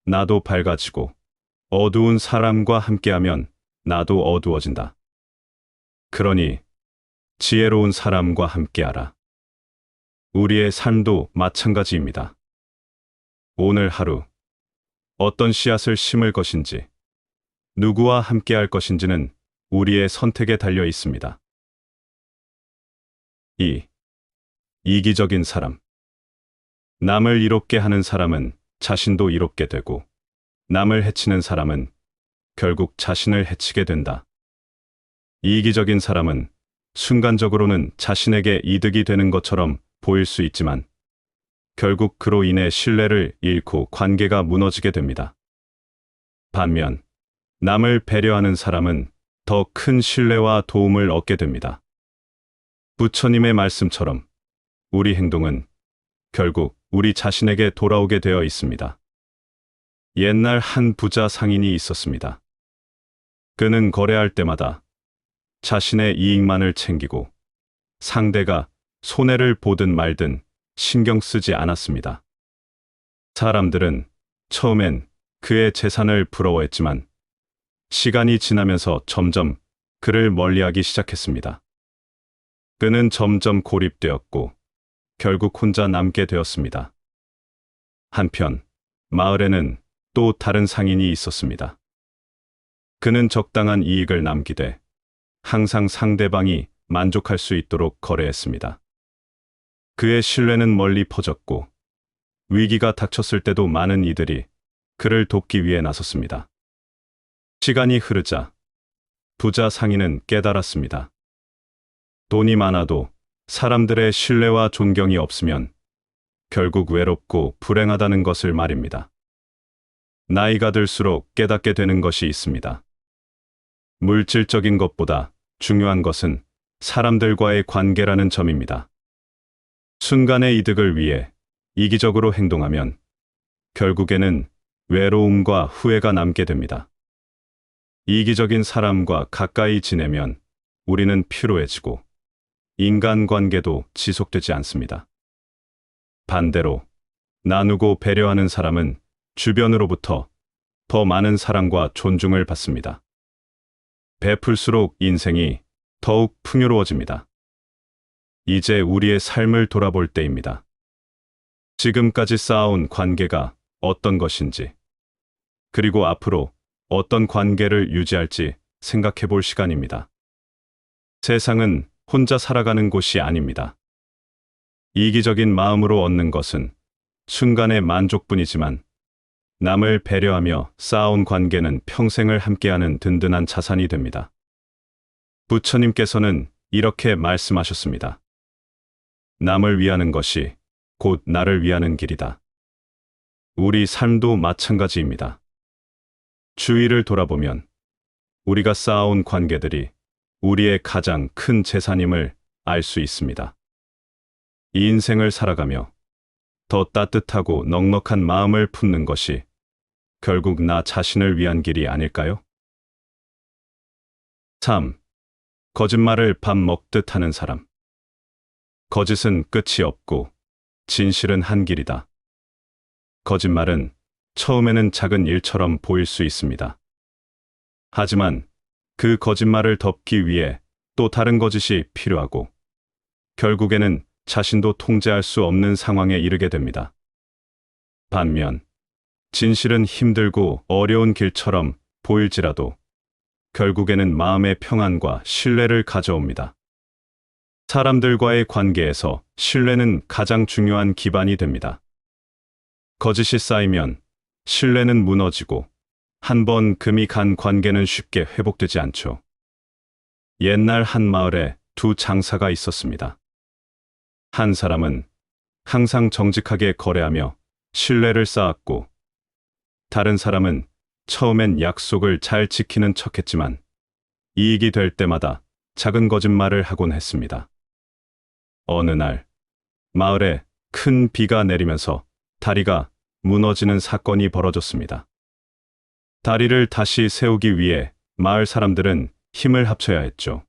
나도 밝아지고, 어두운 사람과 함께하면 나도 어두워진다. 그러니 지혜로운 사람과 함께하라. 우리의 삶도 마찬가지입니다. 오늘 하루 어떤 씨앗을 심을 것인지, 누구와 함께할 것인지는 우리의 선택에 달려 있습니다. 2. 이기적인 사람. 남을 이롭게 하는 사람은 자신도 이롭게 되고, 남을 해치는 사람은 결국 자신을 해치게 된다. 이기적인 사람은 순간적으로는 자신에게 이득이 되는 것처럼 보일 수 있지만 결국 그로 인해 신뢰를 잃고 관계가 무너지게 됩니다. 반면 남을 배려하는 사람은 더 큰 신뢰와 도움을 얻게 됩니다. 부처님의 말씀처럼 우리 행동은 결국 우리 자신에게 돌아오게 되어 있습니다. 옛날 한 부자 상인이 있었습니다. 그는 거래할 때마다 자신의 이익만을 챙기고 상대가 손해를 보든 말든 신경 쓰지 않았습니다. 사람들은 처음엔 그의 재산을 부러워했지만 시간이 지나면서 점점 그를 멀리하기 시작했습니다. 그는 점점 고립되었고 결국 혼자 남게 되었습니다. 한편 마을에는 또 다른 상인이 있었습니다. 그는 적당한 이익을 남기되 항상 상대방이 만족할 수 있도록 거래했습니다. 그의 신뢰는 멀리 퍼졌고 위기가 닥쳤을 때도 많은 이들이 그를 돕기 위해 나섰습니다. 시간이 흐르자 부자 상인은 깨달았습니다. 돈이 많아도 사람들의 신뢰와 존경이 없으면 결국 외롭고 불행하다는 것을 말입니다. 나이가 들수록 깨닫게 되는 것이 있습니다. 물질적인 것보다 중요한 것은 사람들과의 관계라는 점입니다. 순간의 이득을 위해 이기적으로 행동하면 결국에는 외로움과 후회가 남게 됩니다. 이기적인 사람과 가까이 지내면 우리는 피로해지고 인간관계도 지속되지 않습니다. 반대로 나누고 배려하는 사람은 주변으로부터 더 많은 사랑과 존중을 받습니다. 베풀수록 인생이 더욱 풍요로워집니다. 이제 우리의 삶을 돌아볼 때입니다. 지금까지 쌓아온 관계가 어떤 것인지, 그리고 앞으로 어떤 관계를 유지할지 생각해 볼 시간입니다. 세상은 혼자 살아가는 곳이 아닙니다. 이기적인 마음으로 얻는 것은 순간의 만족뿐이지만 남을 배려하며 쌓아온 관계는 평생을 함께하는 든든한 자산이 됩니다. 부처님께서는 이렇게 말씀하셨습니다. 남을 위하는 것이 곧 나를 위하는 길이다. 우리 삶도 마찬가지입니다. 주위를 돌아보면 우리가 쌓아온 관계들이 우리의 가장 큰 재산임을 알 수 있습니다. 이 인생을 살아가며 더 따뜻하고 넉넉한 마음을 품는 것이 결국 나 자신을 위한 길이 아닐까요? 3. 거짓말을 밥 먹듯 하는 사람. 거짓은 끝이 없고 진실은 한 길이다. 거짓말은 처음에는 작은 일처럼 보일 수 있습니다. 하지만 그 거짓말을 덮기 위해 또 다른 거짓이 필요하고 결국에는 자신도 통제할 수 없는 상황에 이르게 됩니다. 반면 진실은 힘들고 어려운 길처럼 보일지라도 결국에는 마음의 평안과 신뢰를 가져옵니다. 사람들과의 관계에서 신뢰는 가장 중요한 기반이 됩니다. 거짓이 쌓이면 신뢰는 무너지고 한 번 금이 간 관계는 쉽게 회복되지 않죠. 옛날 한 마을에 두 장사가 있었습니다. 한 사람은 항상 정직하게 거래하며 신뢰를 쌓았고, 다른 사람은 처음엔 약속을 잘 지키는 척했지만 이익이 될 때마다 작은 거짓말을 하곤 했습니다. 어느 날 마을에 큰 비가 내리면서 다리가 무너지는 사건이 벌어졌습니다. 다리를 다시 세우기 위해 마을 사람들은 힘을 합쳐야 했죠.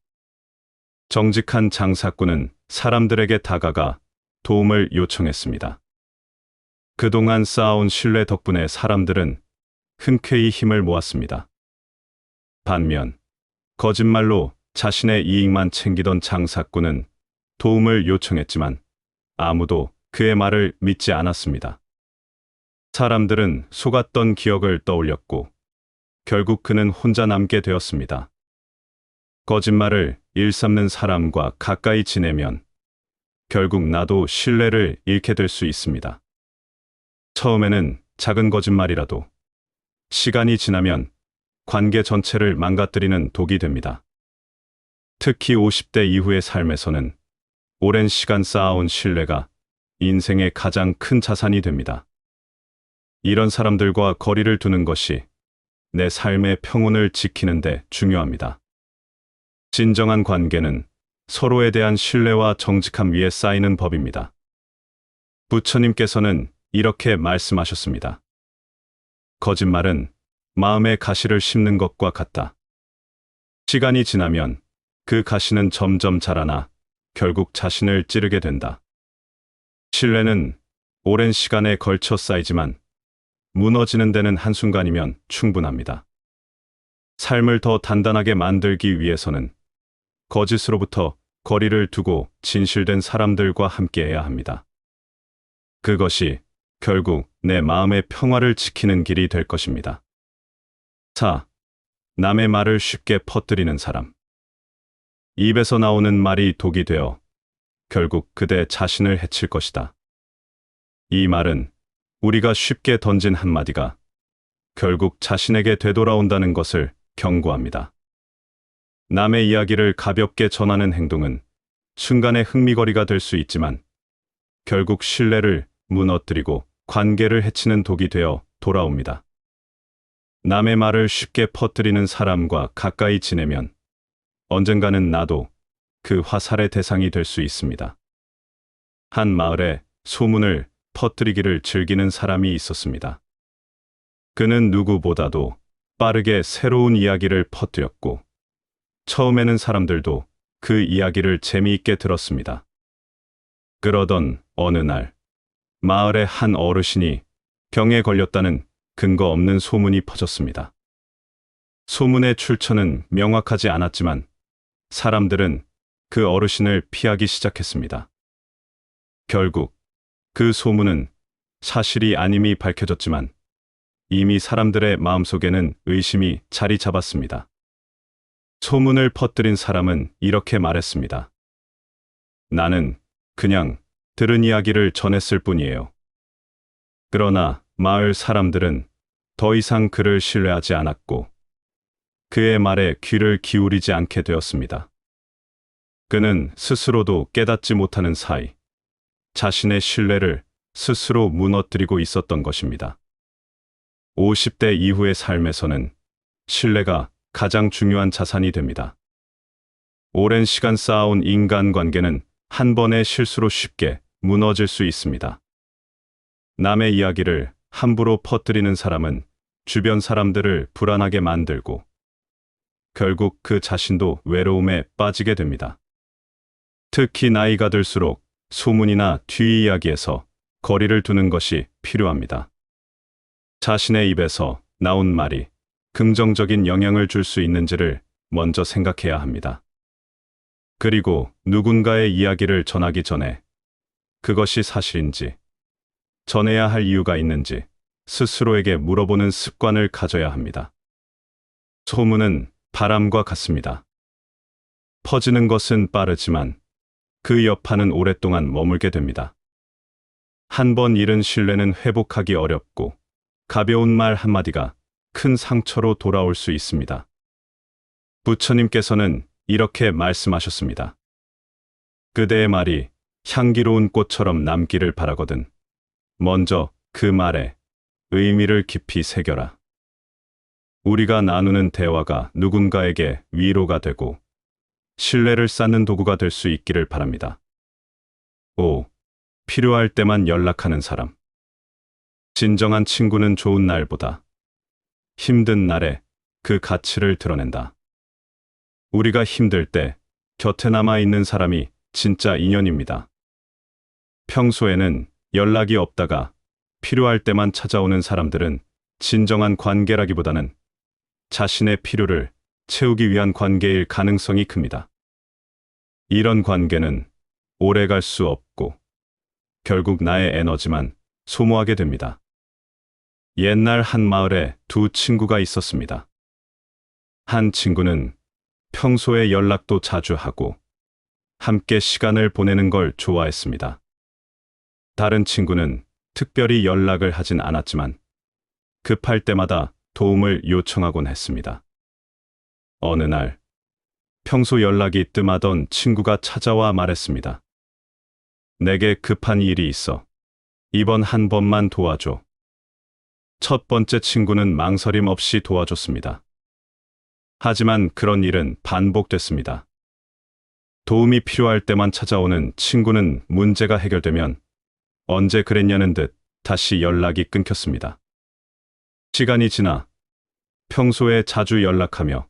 정직한 장사꾼은 사람들에게 다가가 도움을 요청했습니다. 그동안 쌓아온 신뢰 덕분에 사람들은 흔쾌히 힘을 모았습니다. 반면 거짓말로 자신의 이익만 챙기던 장사꾼은 도움을 요청했지만 아무도 그의 말을 믿지 않았습니다. 사람들은 속았던 기억을 떠올렸고 결국 그는 혼자 남게 되었습니다. 거짓말을 일삼는 사람과 가까이 지내면 결국 나도 신뢰를 잃게 될 수 있습니다. 처음에는 작은 거짓말이라도 시간이 지나면 관계 전체를 망가뜨리는 독이 됩니다. 특히 50대 이후의 삶에서는 오랜 시간 쌓아온 신뢰가 인생의 가장 큰 자산이 됩니다. 이런 사람들과 거리를 두는 것이 내 삶의 평온을 지키는 데 중요합니다. 진정한 관계는 서로에 대한 신뢰와 정직함 위에 쌓이는 법입니다. 부처님께서는 이렇게 말씀하셨습니다. 거짓말은 마음에 가시를 심는 것과 같다. 시간이 지나면 그 가시는 점점 자라나 결국 자신을 찌르게 된다. 신뢰는 오랜 시간에 걸쳐 쌓이지만 무너지는 데는 한순간이면 충분합니다. 삶을 더 단단하게 만들기 위해서는 거짓으로부터 거리를 두고 진실된 사람들과 함께해야 합니다. 그것이 결국 내 마음의 평화를 지키는 길이 될 것입니다. 4. 남의 말을 쉽게 퍼뜨리는 사람. 입에서 나오는 말이 독이 되어 결국 그대 자신을 해칠 것이다. 이 말은 우리가 쉽게 던진 한마디가 결국 자신에게 되돌아온다는 것을 경고합니다. 남의 이야기를 가볍게 전하는 행동은 순간의 흥미거리가 될 수 있지만 결국 신뢰를 무너뜨리고 관계를 해치는 독이 되어 돌아옵니다. 남의 말을 쉽게 퍼뜨리는 사람과 가까이 지내면 언젠가는 나도 그 화살의 대상이 될 수 있습니다. 한 마을에 소문을 퍼뜨리기를 즐기는 사람이 있었습니다. 그는 누구보다도 빠르게 새로운 이야기를 퍼뜨렸고 처음에는 사람들도 그 이야기를 재미있게 들었습니다. 그러던 어느 날 마을의 한 어르신이 병에 걸렸다는 근거 없는 소문이 퍼졌습니다. 소문의 출처는 명확하지 않았지만 사람들은 그 어르신을 피하기 시작했습니다. 결국 그 소문은 사실이 아님이 밝혀졌지만 이미 사람들의 마음속에는 의심이 자리 잡았습니다. 소문을 퍼뜨린 사람은 이렇게 말했습니다. 나는 그냥 들은 이야기를 전했을 뿐이에요. 그러나 마을 사람들은 더 이상 그를 신뢰하지 않았고 그의 말에 귀를 기울이지 않게 되었습니다. 그는 스스로도 깨닫지 못하는 사이 자신의 신뢰를 스스로 무너뜨리고 있었던 것입니다. 50대 이후의 삶에서는 신뢰가 가장 중요한 자산이 됩니다. 오랜 시간 쌓아온 인간관계는 한 번의 실수로 쉽게 무너질 수 있습니다. 남의 이야기를 함부로 퍼뜨리는 사람은 주변 사람들을 불안하게 만들고 결국 그 자신도 외로움에 빠지게 됩니다. 특히 나이가 들수록 소문이나 뒷이야기에서 거리를 두는 것이 필요합니다. 자신의 입에서 나온 말이 긍정적인 영향을 줄 수 있는지를 먼저 생각해야 합니다. 그리고 누군가의 이야기를 전하기 전에 그것이 사실인지, 전해야 할 이유가 있는지 스스로에게 물어보는 습관을 가져야 합니다. 소문은 바람과 같습니다. 퍼지는 것은 빠르지만 그 여파는 오랫동안 머물게 됩니다. 한 번 잃은 신뢰는 회복하기 어렵고 가벼운 말 한마디가 큰 상처로 돌아올 수 있습니다. 부처님께서는 이렇게 말씀하셨습니다. 그대의 말이 향기로운 꽃처럼 남기를 바라거든 먼저 그 말에 의미를 깊이 새겨라. 우리가 나누는 대화가 누군가에게 위로가 되고 신뢰를 쌓는 도구가 될 수 있기를 바랍니다. 5. 필요할 때만 연락하는 사람. 진정한 친구는 좋은 날보다 힘든 날에 그 가치를 드러낸다. 우리가 힘들 때 곁에 남아 있는 사람이 진짜 인연입니다. 평소에는 연락이 없다가 필요할 때만 찾아오는 사람들은 진정한 관계라기보다는 자신의 필요를 채우기 위한 관계일 가능성이 큽니다. 이런 관계는 오래 갈 수 없고 결국 나의 에너지만 소모하게 됩니다. 옛날 한 마을에 두 친구가 있었습니다. 한 친구는 평소에 연락도 자주 하고 함께 시간을 보내는 걸 좋아했습니다. 다른 친구는 특별히 연락을 하진 않았지만 급할 때마다 도움을 요청하곤 했습니다. 어느 날 평소 연락이 뜸하던 친구가 찾아와 말했습니다. 내게 급한 일이 있어. 이번 한 번만 도와줘. 첫 번째 친구는 망설임 없이 도와줬습니다. 하지만 그런 일은 반복됐습니다. 도움이 필요할 때만 찾아오는 친구는 문제가 해결되면 언제 그랬냐는 듯 다시 연락이 끊겼습니다. 시간이 지나 평소에 자주 연락하며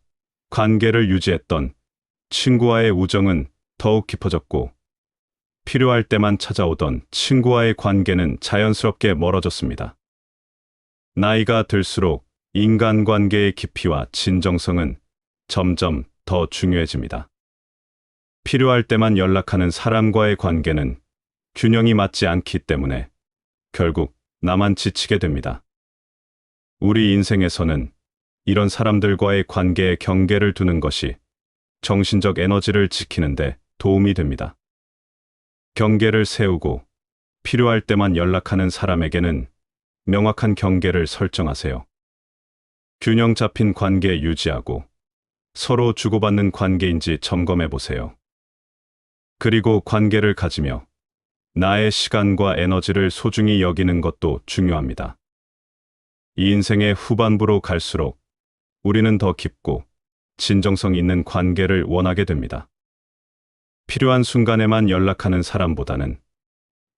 관계를 유지했던 친구와의 우정은 더욱 깊어졌고 필요할 때만 찾아오던 친구와의 관계는 자연스럽게 멀어졌습니다. 나이가 들수록 인간관계의 깊이와 진정성은 점점 더 중요해집니다. 필요할 때만 연락하는 사람과의 관계는 균형이 맞지 않기 때문에 결국 나만 지치게 됩니다. 우리 인생에서는 이런 사람들과의 관계에 경계를 두는 것이 정신적 에너지를 지키는데 도움이 됩니다. 경계를 세우고 필요할 때만 연락하는 사람에게는 명확한 경계를 설정하세요. 균형 잡힌 관계 유지하고 서로 주고받는 관계인지 점검해 보세요. 그리고 관계를 가지며 나의 시간과 에너지를 소중히 여기는 것도 중요합니다. 이 인생의 후반부로 갈수록 우리는 더 깊고 진정성 있는 관계를 원하게 됩니다. 필요한 순간에만 연락하는 사람보다는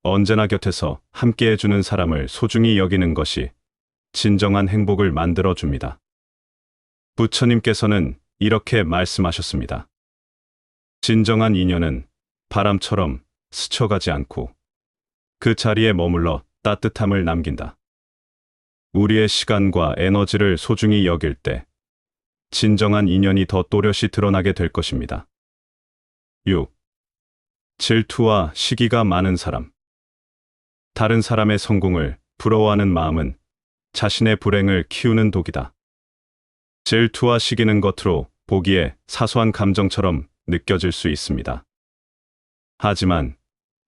언제나 곁에서 함께해주는 사람을 소중히 여기는 것이 진정한 행복을 만들어줍니다. 부처님께서는 이렇게 말씀하셨습니다. 진정한 인연은 바람처럼 스쳐가지 않고 그 자리에 머물러 따뜻함을 남긴다. 우리의 시간과 에너지를 소중히 여길 때 진정한 인연이 더 또렷이 드러나게 될 것입니다. 6. 질투와 시기가 많은 사람. 다른 사람의 성공을 부러워하는 마음은 자신의 불행을 키우는 독이다. 질투와 시기는 겉으로 보기에 사소한 감정처럼 느껴질 수 있습니다. 하지만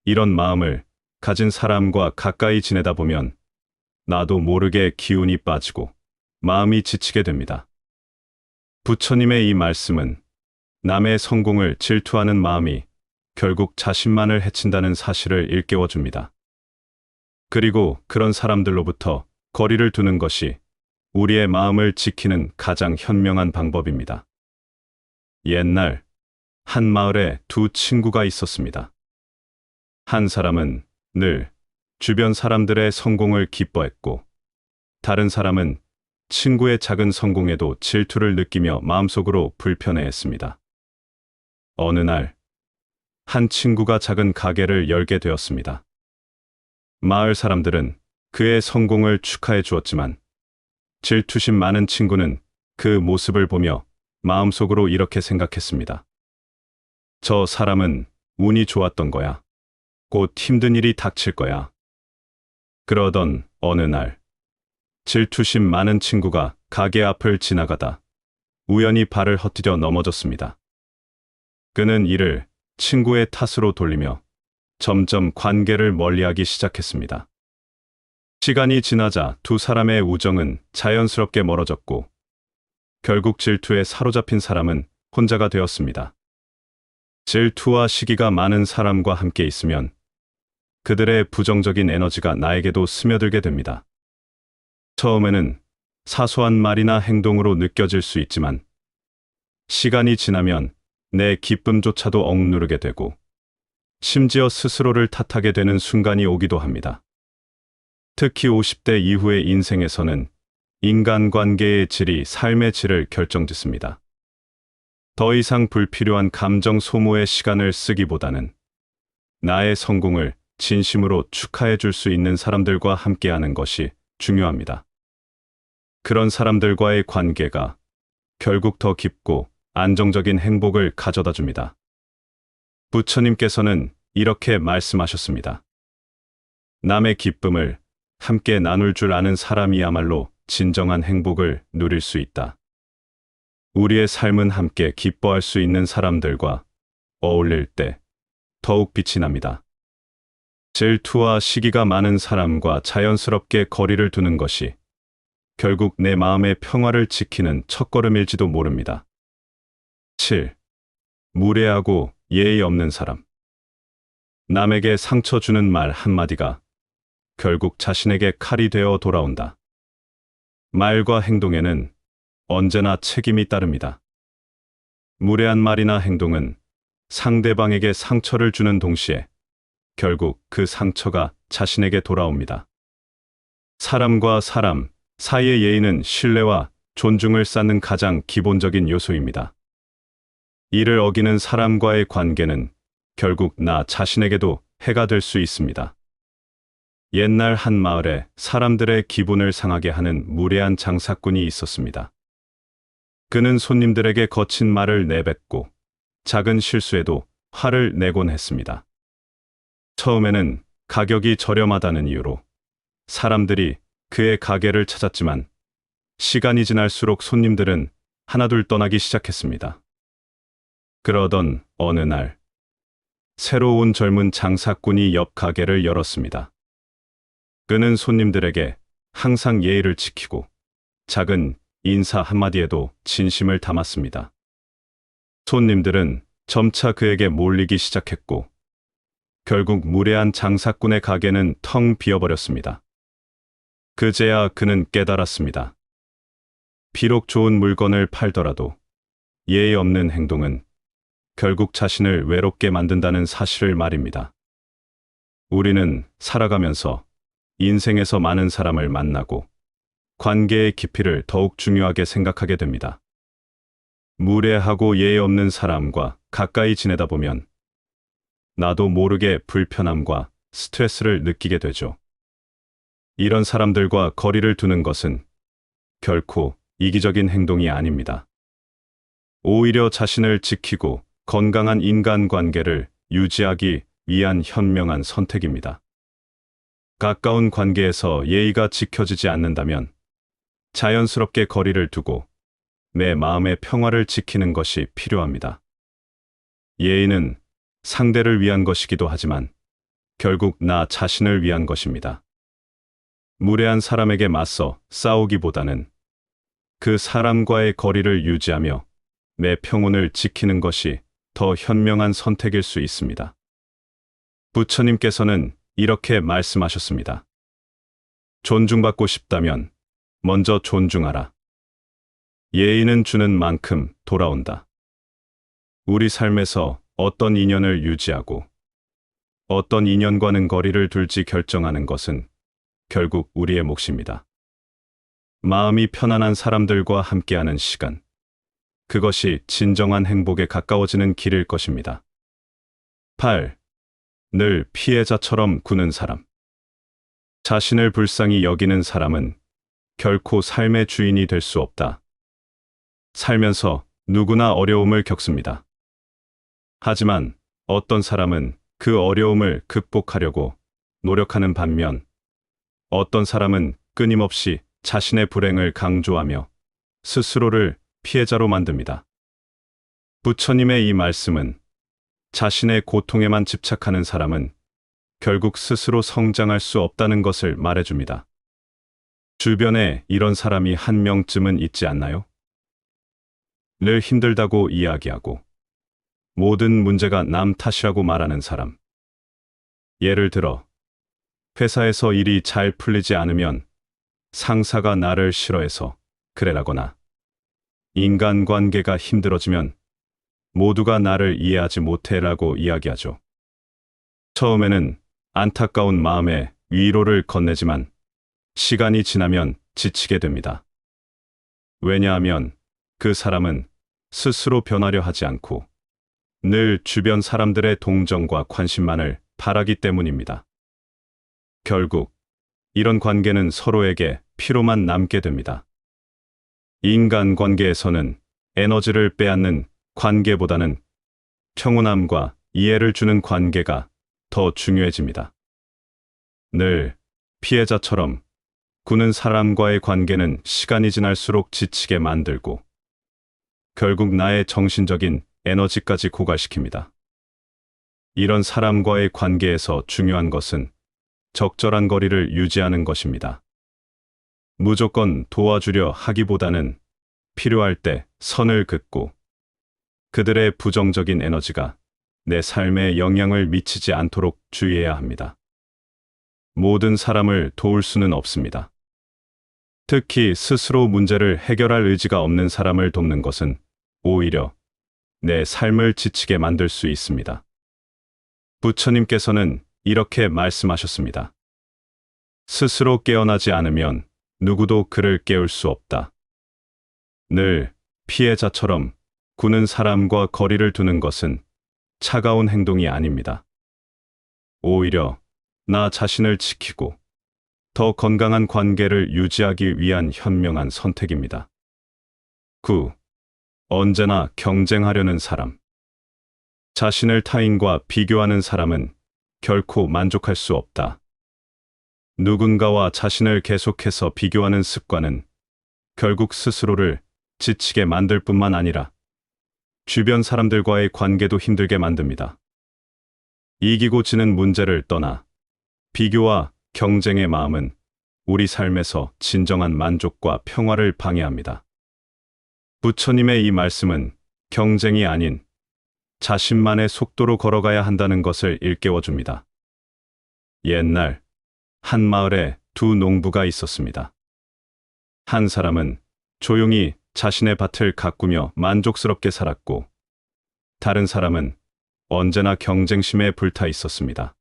이런 마음을 가진 사람과 가까이 지내다 보면 나도 모르게 기운이 빠지고 마음이 지치게 됩니다. 부처님의 이 말씀은 남의 성공을 질투하는 마음이 결국 자신만을 해친다는 사실을 일깨워 줍니다. 그리고 그런 사람들로부터 거리를 두는 것이 우리의 마음을 지키는 가장 현명한 방법입니다. 옛날 한 마을에 두 친구가 있었습니다. 한 사람은 늘 주변 사람들의 성공을 기뻐했고, 다른 사람은 친구의 작은 성공에도 질투를 느끼며 마음속으로 불편해했습니다. 어느 날, 한 친구가 작은 가게를 열게 되었습니다. 마을 사람들은 그의 성공을 축하해 주었지만, 질투심 많은 친구는 그 모습을 보며 마음속으로 이렇게 생각했습니다. 저 사람은 운이 좋았던 거야. 곧 힘든 일이 닥칠 거야. 그러던 어느 날, 질투심 많은 친구가 가게 앞을 지나가다 우연히 발을 헛디뎌 넘어졌습니다. 그는 이를 친구의 탓으로 돌리며 점점 관계를 멀리하기 시작했습니다. 시간이 지나자 두 사람의 우정은 자연스럽게 멀어졌고, 결국 질투에 사로잡힌 사람은 혼자가 되었습니다. 질투와 시기가 많은 사람과 함께 있으면 그들의 부정적인 에너지가 나에게도 스며들게 됩니다. 처음에는 사소한 말이나 행동으로 느껴질 수 있지만, 시간이 지나면 내 기쁨조차도 억누르게 되고, 심지어 스스로를 탓하게 되는 순간이 오기도 합니다. 특히 50대 이후의 인생에서는 인간관계의 질이 삶의 질을 결정짓습니다. 더 이상 불필요한 감정 소모에 시간을 쓰기보다는 나의 성공을 진심으로 축하해 줄 수 있는 사람들과 함께하는 것이 중요합니다. 그런 사람들과의 관계가 결국 더 깊고 안정적인 행복을 가져다 줍니다. 부처님께서는 이렇게 말씀하셨습니다. 남의 기쁨을 함께 나눌 줄 아는 사람이야말로 진정한 행복을 누릴 수 있다. 우리의 삶은 함께 기뻐할 수 있는 사람들과 어울릴 때 더욱 빛이 납니다. 질투와 시기가 많은 사람과 자연스럽게 거리를 두는 것이 결국 내 마음의 평화를 지키는 첫걸음일지도 모릅니다. 7. 무례하고 예의 없는 사람. 남에게 상처 주는 말 한마디가 결국 자신에게 칼이 되어 돌아온다. 말과 행동에는 언제나 책임이 따릅니다. 무례한 말이나 행동은 상대방에게 상처를 주는 동시에 결국 그 상처가 자신에게 돌아옵니다. 사람과 사람 사이의 예의는 신뢰와 존중을 쌓는 가장 기본적인 요소입니다. 이를 어기는 사람과의 관계는 결국 나 자신에게도 해가 될 수 있습니다. 옛날 한 마을에 사람들의 기분을 상하게 하는 무례한 장사꾼이 있었습니다. 그는 손님들에게 거친 말을 내뱉고 작은 실수에도 화를 내곤 했습니다. 처음에는 가격이 저렴하다는 이유로 사람들이 그의 가게를 찾았지만, 시간이 지날수록 손님들은 하나둘 떠나기 시작했습니다. 그러던 어느 날, 새로 온 젊은 장사꾼이 옆 가게를 열었습니다. 그는 손님들에게 항상 예의를 지키고 작은 인사 한마디에도 진심을 담았습니다. 손님들은 점차 그에게 몰리기 시작했고, 결국 무례한 장사꾼의 가게는 텅 비어버렸습니다. 그제야 그는 깨달았습니다. 비록 좋은 물건을 팔더라도 예의 없는 행동은 결국 자신을 외롭게 만든다는 사실을 말입니다. 우리는 살아가면서 인생에서 많은 사람을 만나고 관계의 깊이를 더욱 중요하게 생각하게 됩니다. 무례하고 예의 없는 사람과 가까이 지내다 보면 나도 모르게 불편함과 스트레스를 느끼게 되죠. 이런 사람들과 거리를 두는 것은 결코 이기적인 행동이 아닙니다. 오히려 자신을 지키고 건강한 인간관계를 유지하기 위한 현명한 선택입니다. 가까운 관계에서 예의가 지켜지지 않는다면 자연스럽게 거리를 두고 내 마음의 평화를 지키는 것이 필요합니다. 예의는 상대를 위한 것이기도 하지만 결국 나 자신을 위한 것입니다. 무례한 사람에게 맞서 싸우기보다는 그 사람과의 거리를 유지하며 내 평온을 지키는 것이 더 현명한 선택일 수 있습니다. 부처님께서는 이렇게 말씀하셨습니다. 존중받고 싶다면 먼저 존중하라. 예의는 주는 만큼 돌아온다. 우리 삶에서 어떤 인연을 유지하고 어떤 인연과는 거리를 둘지 결정하는 것은 결국 우리의 몫입니다. 마음이 편안한 사람들과 함께하는 시간, 그것이 진정한 행복에 가까워지는 길일 것입니다. 8. 늘 피해자처럼 구는 사람. 자신을 불쌍히 여기는 사람은 결코 삶의 주인이 될 수 없다. 살면서 누구나 어려움을 겪습니다. 하지만 어떤 사람은 그 어려움을 극복하려고 노력하는 반면 어떤 사람은 끊임없이 자신의 불행을 강조하며 스스로를 피해자로 만듭니다. 부처님의 이 말씀은 자신의 고통에만 집착하는 사람은 결국 스스로 성장할 수 없다는 것을 말해줍니다. 주변에 이런 사람이 한 명쯤은 있지 않나요? 늘 힘들다고 이야기하고 모든 문제가 남 탓이라고 말하는 사람. 예를 들어 회사에서 일이 잘 풀리지 않으면 상사가 나를 싫어해서 그래라거나 인간관계가 힘들어지면 모두가 나를 이해하지 못해라고 이야기하죠. 처음에는 안타까운 마음에 위로를 건네지만 시간이 지나면 지치게 됩니다. 왜냐하면 그 사람은 스스로 변하려 하지 않고 늘 주변 사람들의 동정과 관심만을 바라기 때문입니다. 결국 이런 관계는 서로에게 피로만 남게 됩니다. 인간관계에서는 에너지를 빼앗는 관계보다는 평온함과 이해를 주는 관계가 더 중요해집니다. 늘 피해자처럼 구는 사람과의 관계는 시간이 지날수록 지치게 만들고 결국 나의 정신적인 에너지까지 고갈시킵니다. 이런 사람과의 관계에서 중요한 것은 적절한 거리를 유지하는 것입니다. 무조건 도와주려 하기보다는 필요할 때 선을 긋고 그들의 부정적인 에너지가 내 삶에 영향을 미치지 않도록 주의해야 합니다. 모든 사람을 도울 수는 없습니다. 특히 스스로 문제를 해결할 의지가 없는 사람을 돕는 것은 오히려 내 삶을 지치게 만들 수 있습니다. 부처님께서는 이렇게 말씀하셨습니다. 스스로 깨어나지 않으면 누구도 그를 깨울 수 없다. 늘 피해자처럼 구는 사람과 거리를 두는 것은 차가운 행동이 아닙니다. 오히려 나 자신을 지키고 더 건강한 관계를 유지하기 위한 현명한 선택입니다. 9. 언제나 경쟁하려는 사람. 자신을 타인과 비교하는 사람은 결코 만족할 수 없다. 누군가와 자신을 계속해서 비교하는 습관은 결국 스스로를 지치게 만들 뿐만 아니라 주변 사람들과의 관계도 힘들게 만듭니다. 이기고 지는 문제를 떠나 비교와 경쟁의 마음은 우리 삶에서 진정한 만족과 평화를 방해합니다. 부처님의 이 말씀은 경쟁이 아닌 자신만의 속도로 걸어가야 한다는 것을 일깨워줍니다. 옛날 한 마을에 두 농부가 있었습니다. 한 사람은 조용히 자신의 밭을 가꾸며 만족스럽게 살았고, 다른 사람은 언제나 경쟁심에 불타 있었습니다.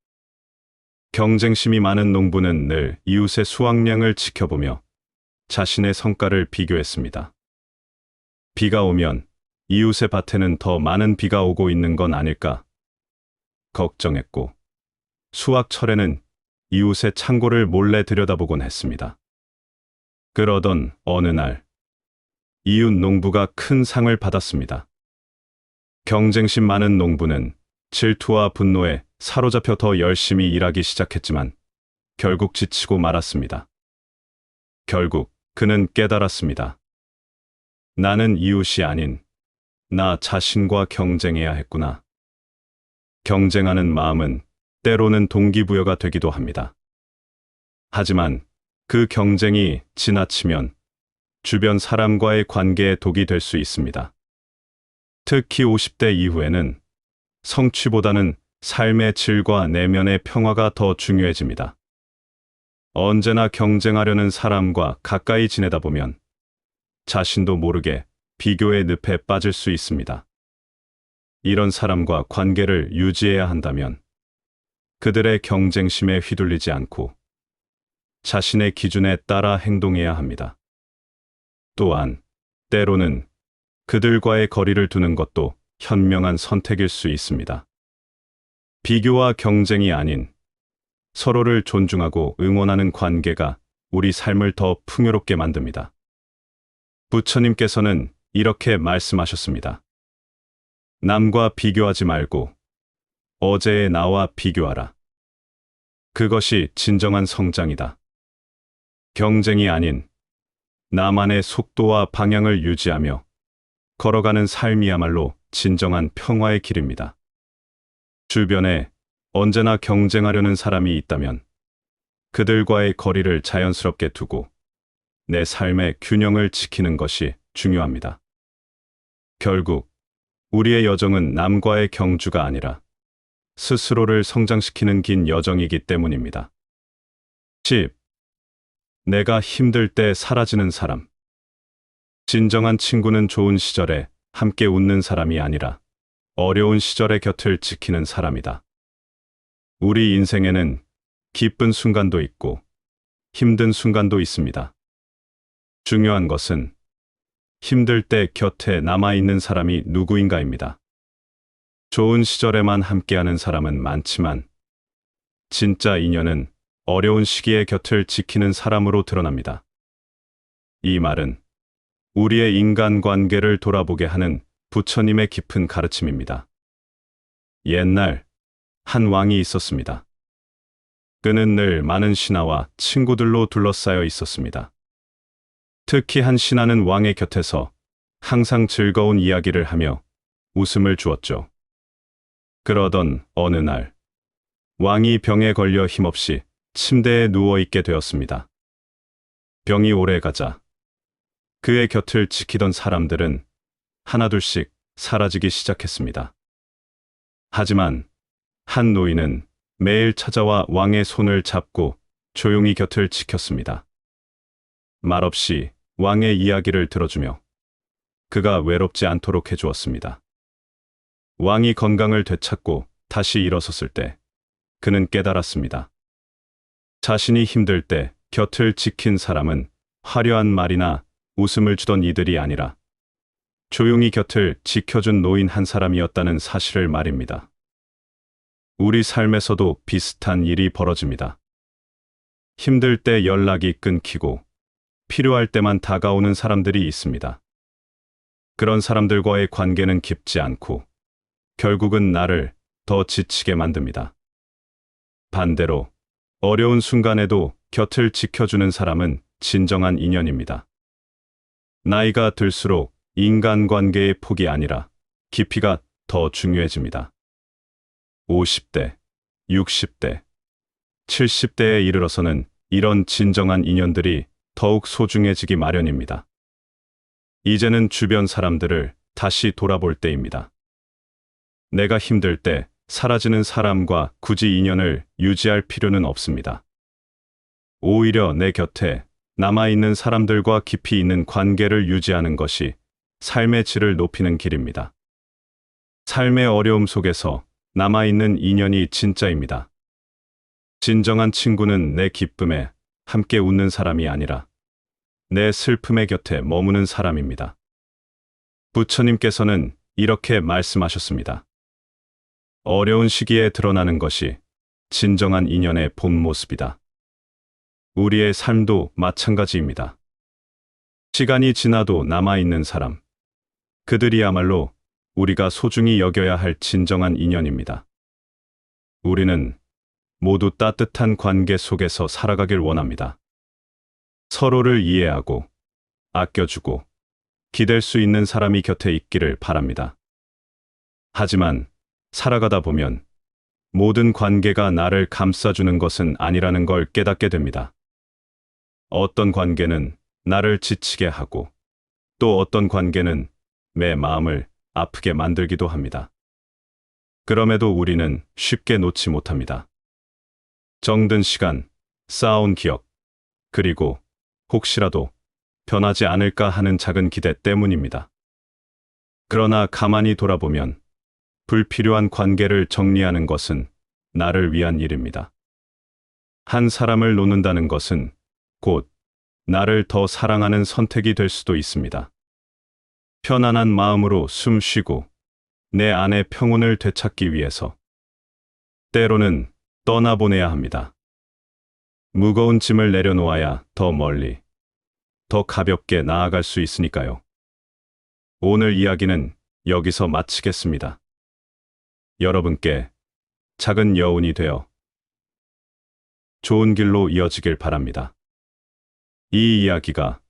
경쟁심이 많은 농부는 늘 이웃의 수확량을 지켜보며 자신의 성과를 비교했습니다. 비가 오면 이웃의 밭에는 더 많은 비가 오고 있는 건 아닐까 걱정했고, 수확철에는 이웃의 창고를 몰래 들여다보곤 했습니다. 그러던 어느 날 이웃 농부가 큰 상을 받았습니다. 경쟁심 많은 농부는 질투와 분노에 사로잡혀 더 열심히 일하기 시작했지만 결국 지치고 말았습니다. 결국 그는 깨달았습니다. 나는 이웃이 아닌 나 자신과 경쟁해야 했구나. 경쟁하는 마음은 때로는 동기부여가 되기도 합니다. 하지만 그 경쟁이 지나치면 주변 사람과의 관계에 독이 될 수 있습니다. 특히 50대 이후에는 성취보다는 삶의 질과 내면의 평화가 더 중요해집니다. 언제나 경쟁하려는 사람과 가까이 지내다 보면 자신도 모르게 비교의 늪에 빠질 수 있습니다. 이런 사람과 관계를 유지해야 한다면 그들의 경쟁심에 휘둘리지 않고 자신의 기준에 따라 행동해야 합니다. 또한 때로는 그들과의 거리를 두는 것도 현명한 선택일 수 있습니다. 비교와 경쟁이 아닌 서로를 존중하고 응원하는 관계가 우리 삶을 더 풍요롭게 만듭니다. 부처님께서는 이렇게 말씀하셨습니다. 남과 비교하지 말고 어제의 나와 비교하라. 그것이 진정한 성장이다. 경쟁이 아닌 나만의 속도와 방향을 유지하며 걸어가는 삶이야말로 진정한 평화의 길입니다. 주변에 언제나 경쟁하려는 사람이 있다면 그들과의 거리를 자연스럽게 두고 내 삶의 균형을 지키는 것이 중요합니다. 결국 우리의 여정은 남과의 경주가 아니라 스스로를 성장시키는 긴 여정이기 때문입니다. 10. 내가 힘들 때 사라지는 사람. 진정한 친구는 좋은 시절에 함께 웃는 사람이 아니라 어려운 시절의 곁을 지키는 사람이다. 우리 인생에는 기쁜 순간도 있고 힘든 순간도 있습니다. 중요한 것은 힘들 때 곁에 남아있는 사람이 누구인가입니다. 좋은 시절에만 함께하는 사람은 많지만 진짜 인연은 어려운 시기에 곁을 지키는 사람으로 드러납니다. 이 말은 우리의 인간관계를 돌아보게 하는 부처님의 깊은 가르침입니다. 옛날 한 왕이 있었습니다. 그는 늘 많은 신하와 친구들로 둘러싸여 있었습니다. 특히 한 신하는 왕의 곁에서 항상 즐거운 이야기를 하며 웃음을 주었죠. 그러던 어느 날, 왕이 병에 걸려 힘없이 침대에 누워있게 되었습니다. 병이 오래가자 그의 곁을 지키던 사람들은 하나둘씩 사라지기 시작했습니다. 하지만 한 노인은 매일 찾아와 왕의 손을 잡고 조용히 곁을 지켰습니다. 말없이 왕의 이야기를 들어주며 그가 외롭지 않도록 해주었습니다. 왕이 건강을 되찾고 다시 일어섰을 때 그는 깨달았습니다. 자신이 힘들 때 곁을 지킨 사람은 화려한 말이나 웃음을 주던 이들이 아니라 조용히 곁을 지켜준 노인 한 사람이었다는 사실을 말입니다. 우리 삶에서도 비슷한 일이 벌어집니다. 힘들 때 연락이 끊기고 필요할 때만 다가오는 사람들이 있습니다. 그런 사람들과의 관계는 깊지 않고 결국은 나를 더 지치게 만듭니다. 반대로 어려운 순간에도 곁을 지켜주는 사람은 진정한 인연입니다. 나이가 들수록 인간관계의 폭이 아니라 깊이가 더 중요해집니다. 50대, 60대, 70대에 이르러서는 이런 진정한 인연들이 더욱 소중해지기 마련입니다. 이제는 주변 사람들을 다시 돌아볼 때입니다. 내가 힘들 때 사라지는 사람과 굳이 인연을 유지할 필요는 없습니다. 오히려 내 곁에 남아있는 사람들과 깊이 있는 관계를 유지하는 것이 삶의 질을 높이는 길입니다. 삶의 어려움 속에서 남아있는 인연이 진짜입니다. 진정한 친구는 내 기쁨에 함께 웃는 사람이 아니라 내 슬픔의 곁에 머무는 사람입니다. 부처님께서는 이렇게 말씀하셨습니다. 어려운 시기에 드러나는 것이 진정한 인연의 본 모습이다. 우리의 삶도 마찬가지입니다. 시간이 지나도 남아있는 사람, 그들이야말로 우리가 소중히 여겨야 할 진정한 인연입니다. 우리는 모두 따뜻한 관계 속에서 살아가길 원합니다. 서로를 이해하고 아껴주고 기댈 수 있는 사람이 곁에 있기를 바랍니다. 하지만 살아가다 보면 모든 관계가 나를 감싸주는 것은 아니라는 걸 깨닫게 됩니다. 어떤 관계는 나를 지치게 하고 또 어떤 관계는 내 마음을 아프게 만들기도 합니다. 그럼에도 우리는 쉽게 놓지 못합니다. 정든 시간, 쌓아온 기억, 그리고 혹시라도 변하지 않을까 하는 작은 기대 때문입니다. 그러나 가만히 돌아보면 불필요한 관계를 정리하는 것은 나를 위한 일입니다. 한 사람을 놓는다는 것은 곧 나를 더 사랑하는 선택이 될 수도 있습니다. 편안한 마음으로 숨 쉬고 내 안의 평온을 되찾기 위해서 때로는 떠나보내야 합니다. 무거운 짐을 내려놓아야 더 멀리, 더 가볍게 나아갈 수 있으니까요. 오늘 이야기는 여기서 마치겠습니다. 여러분께 작은 여운이 되어 좋은 길로 이어지길 바랍니다. 이 이야기가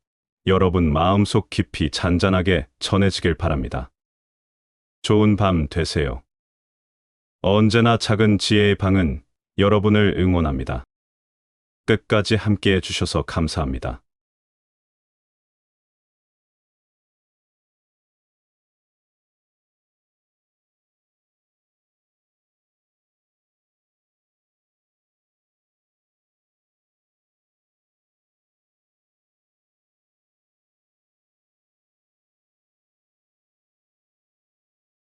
여러분 마음속 깊이 잔잔하게 전해지길 바랍니다. 좋은 밤 되세요. 언제나 작은 지혜의 방은 여러분을 응원합니다. 끝까지 함께 해주셔서 감사합니다.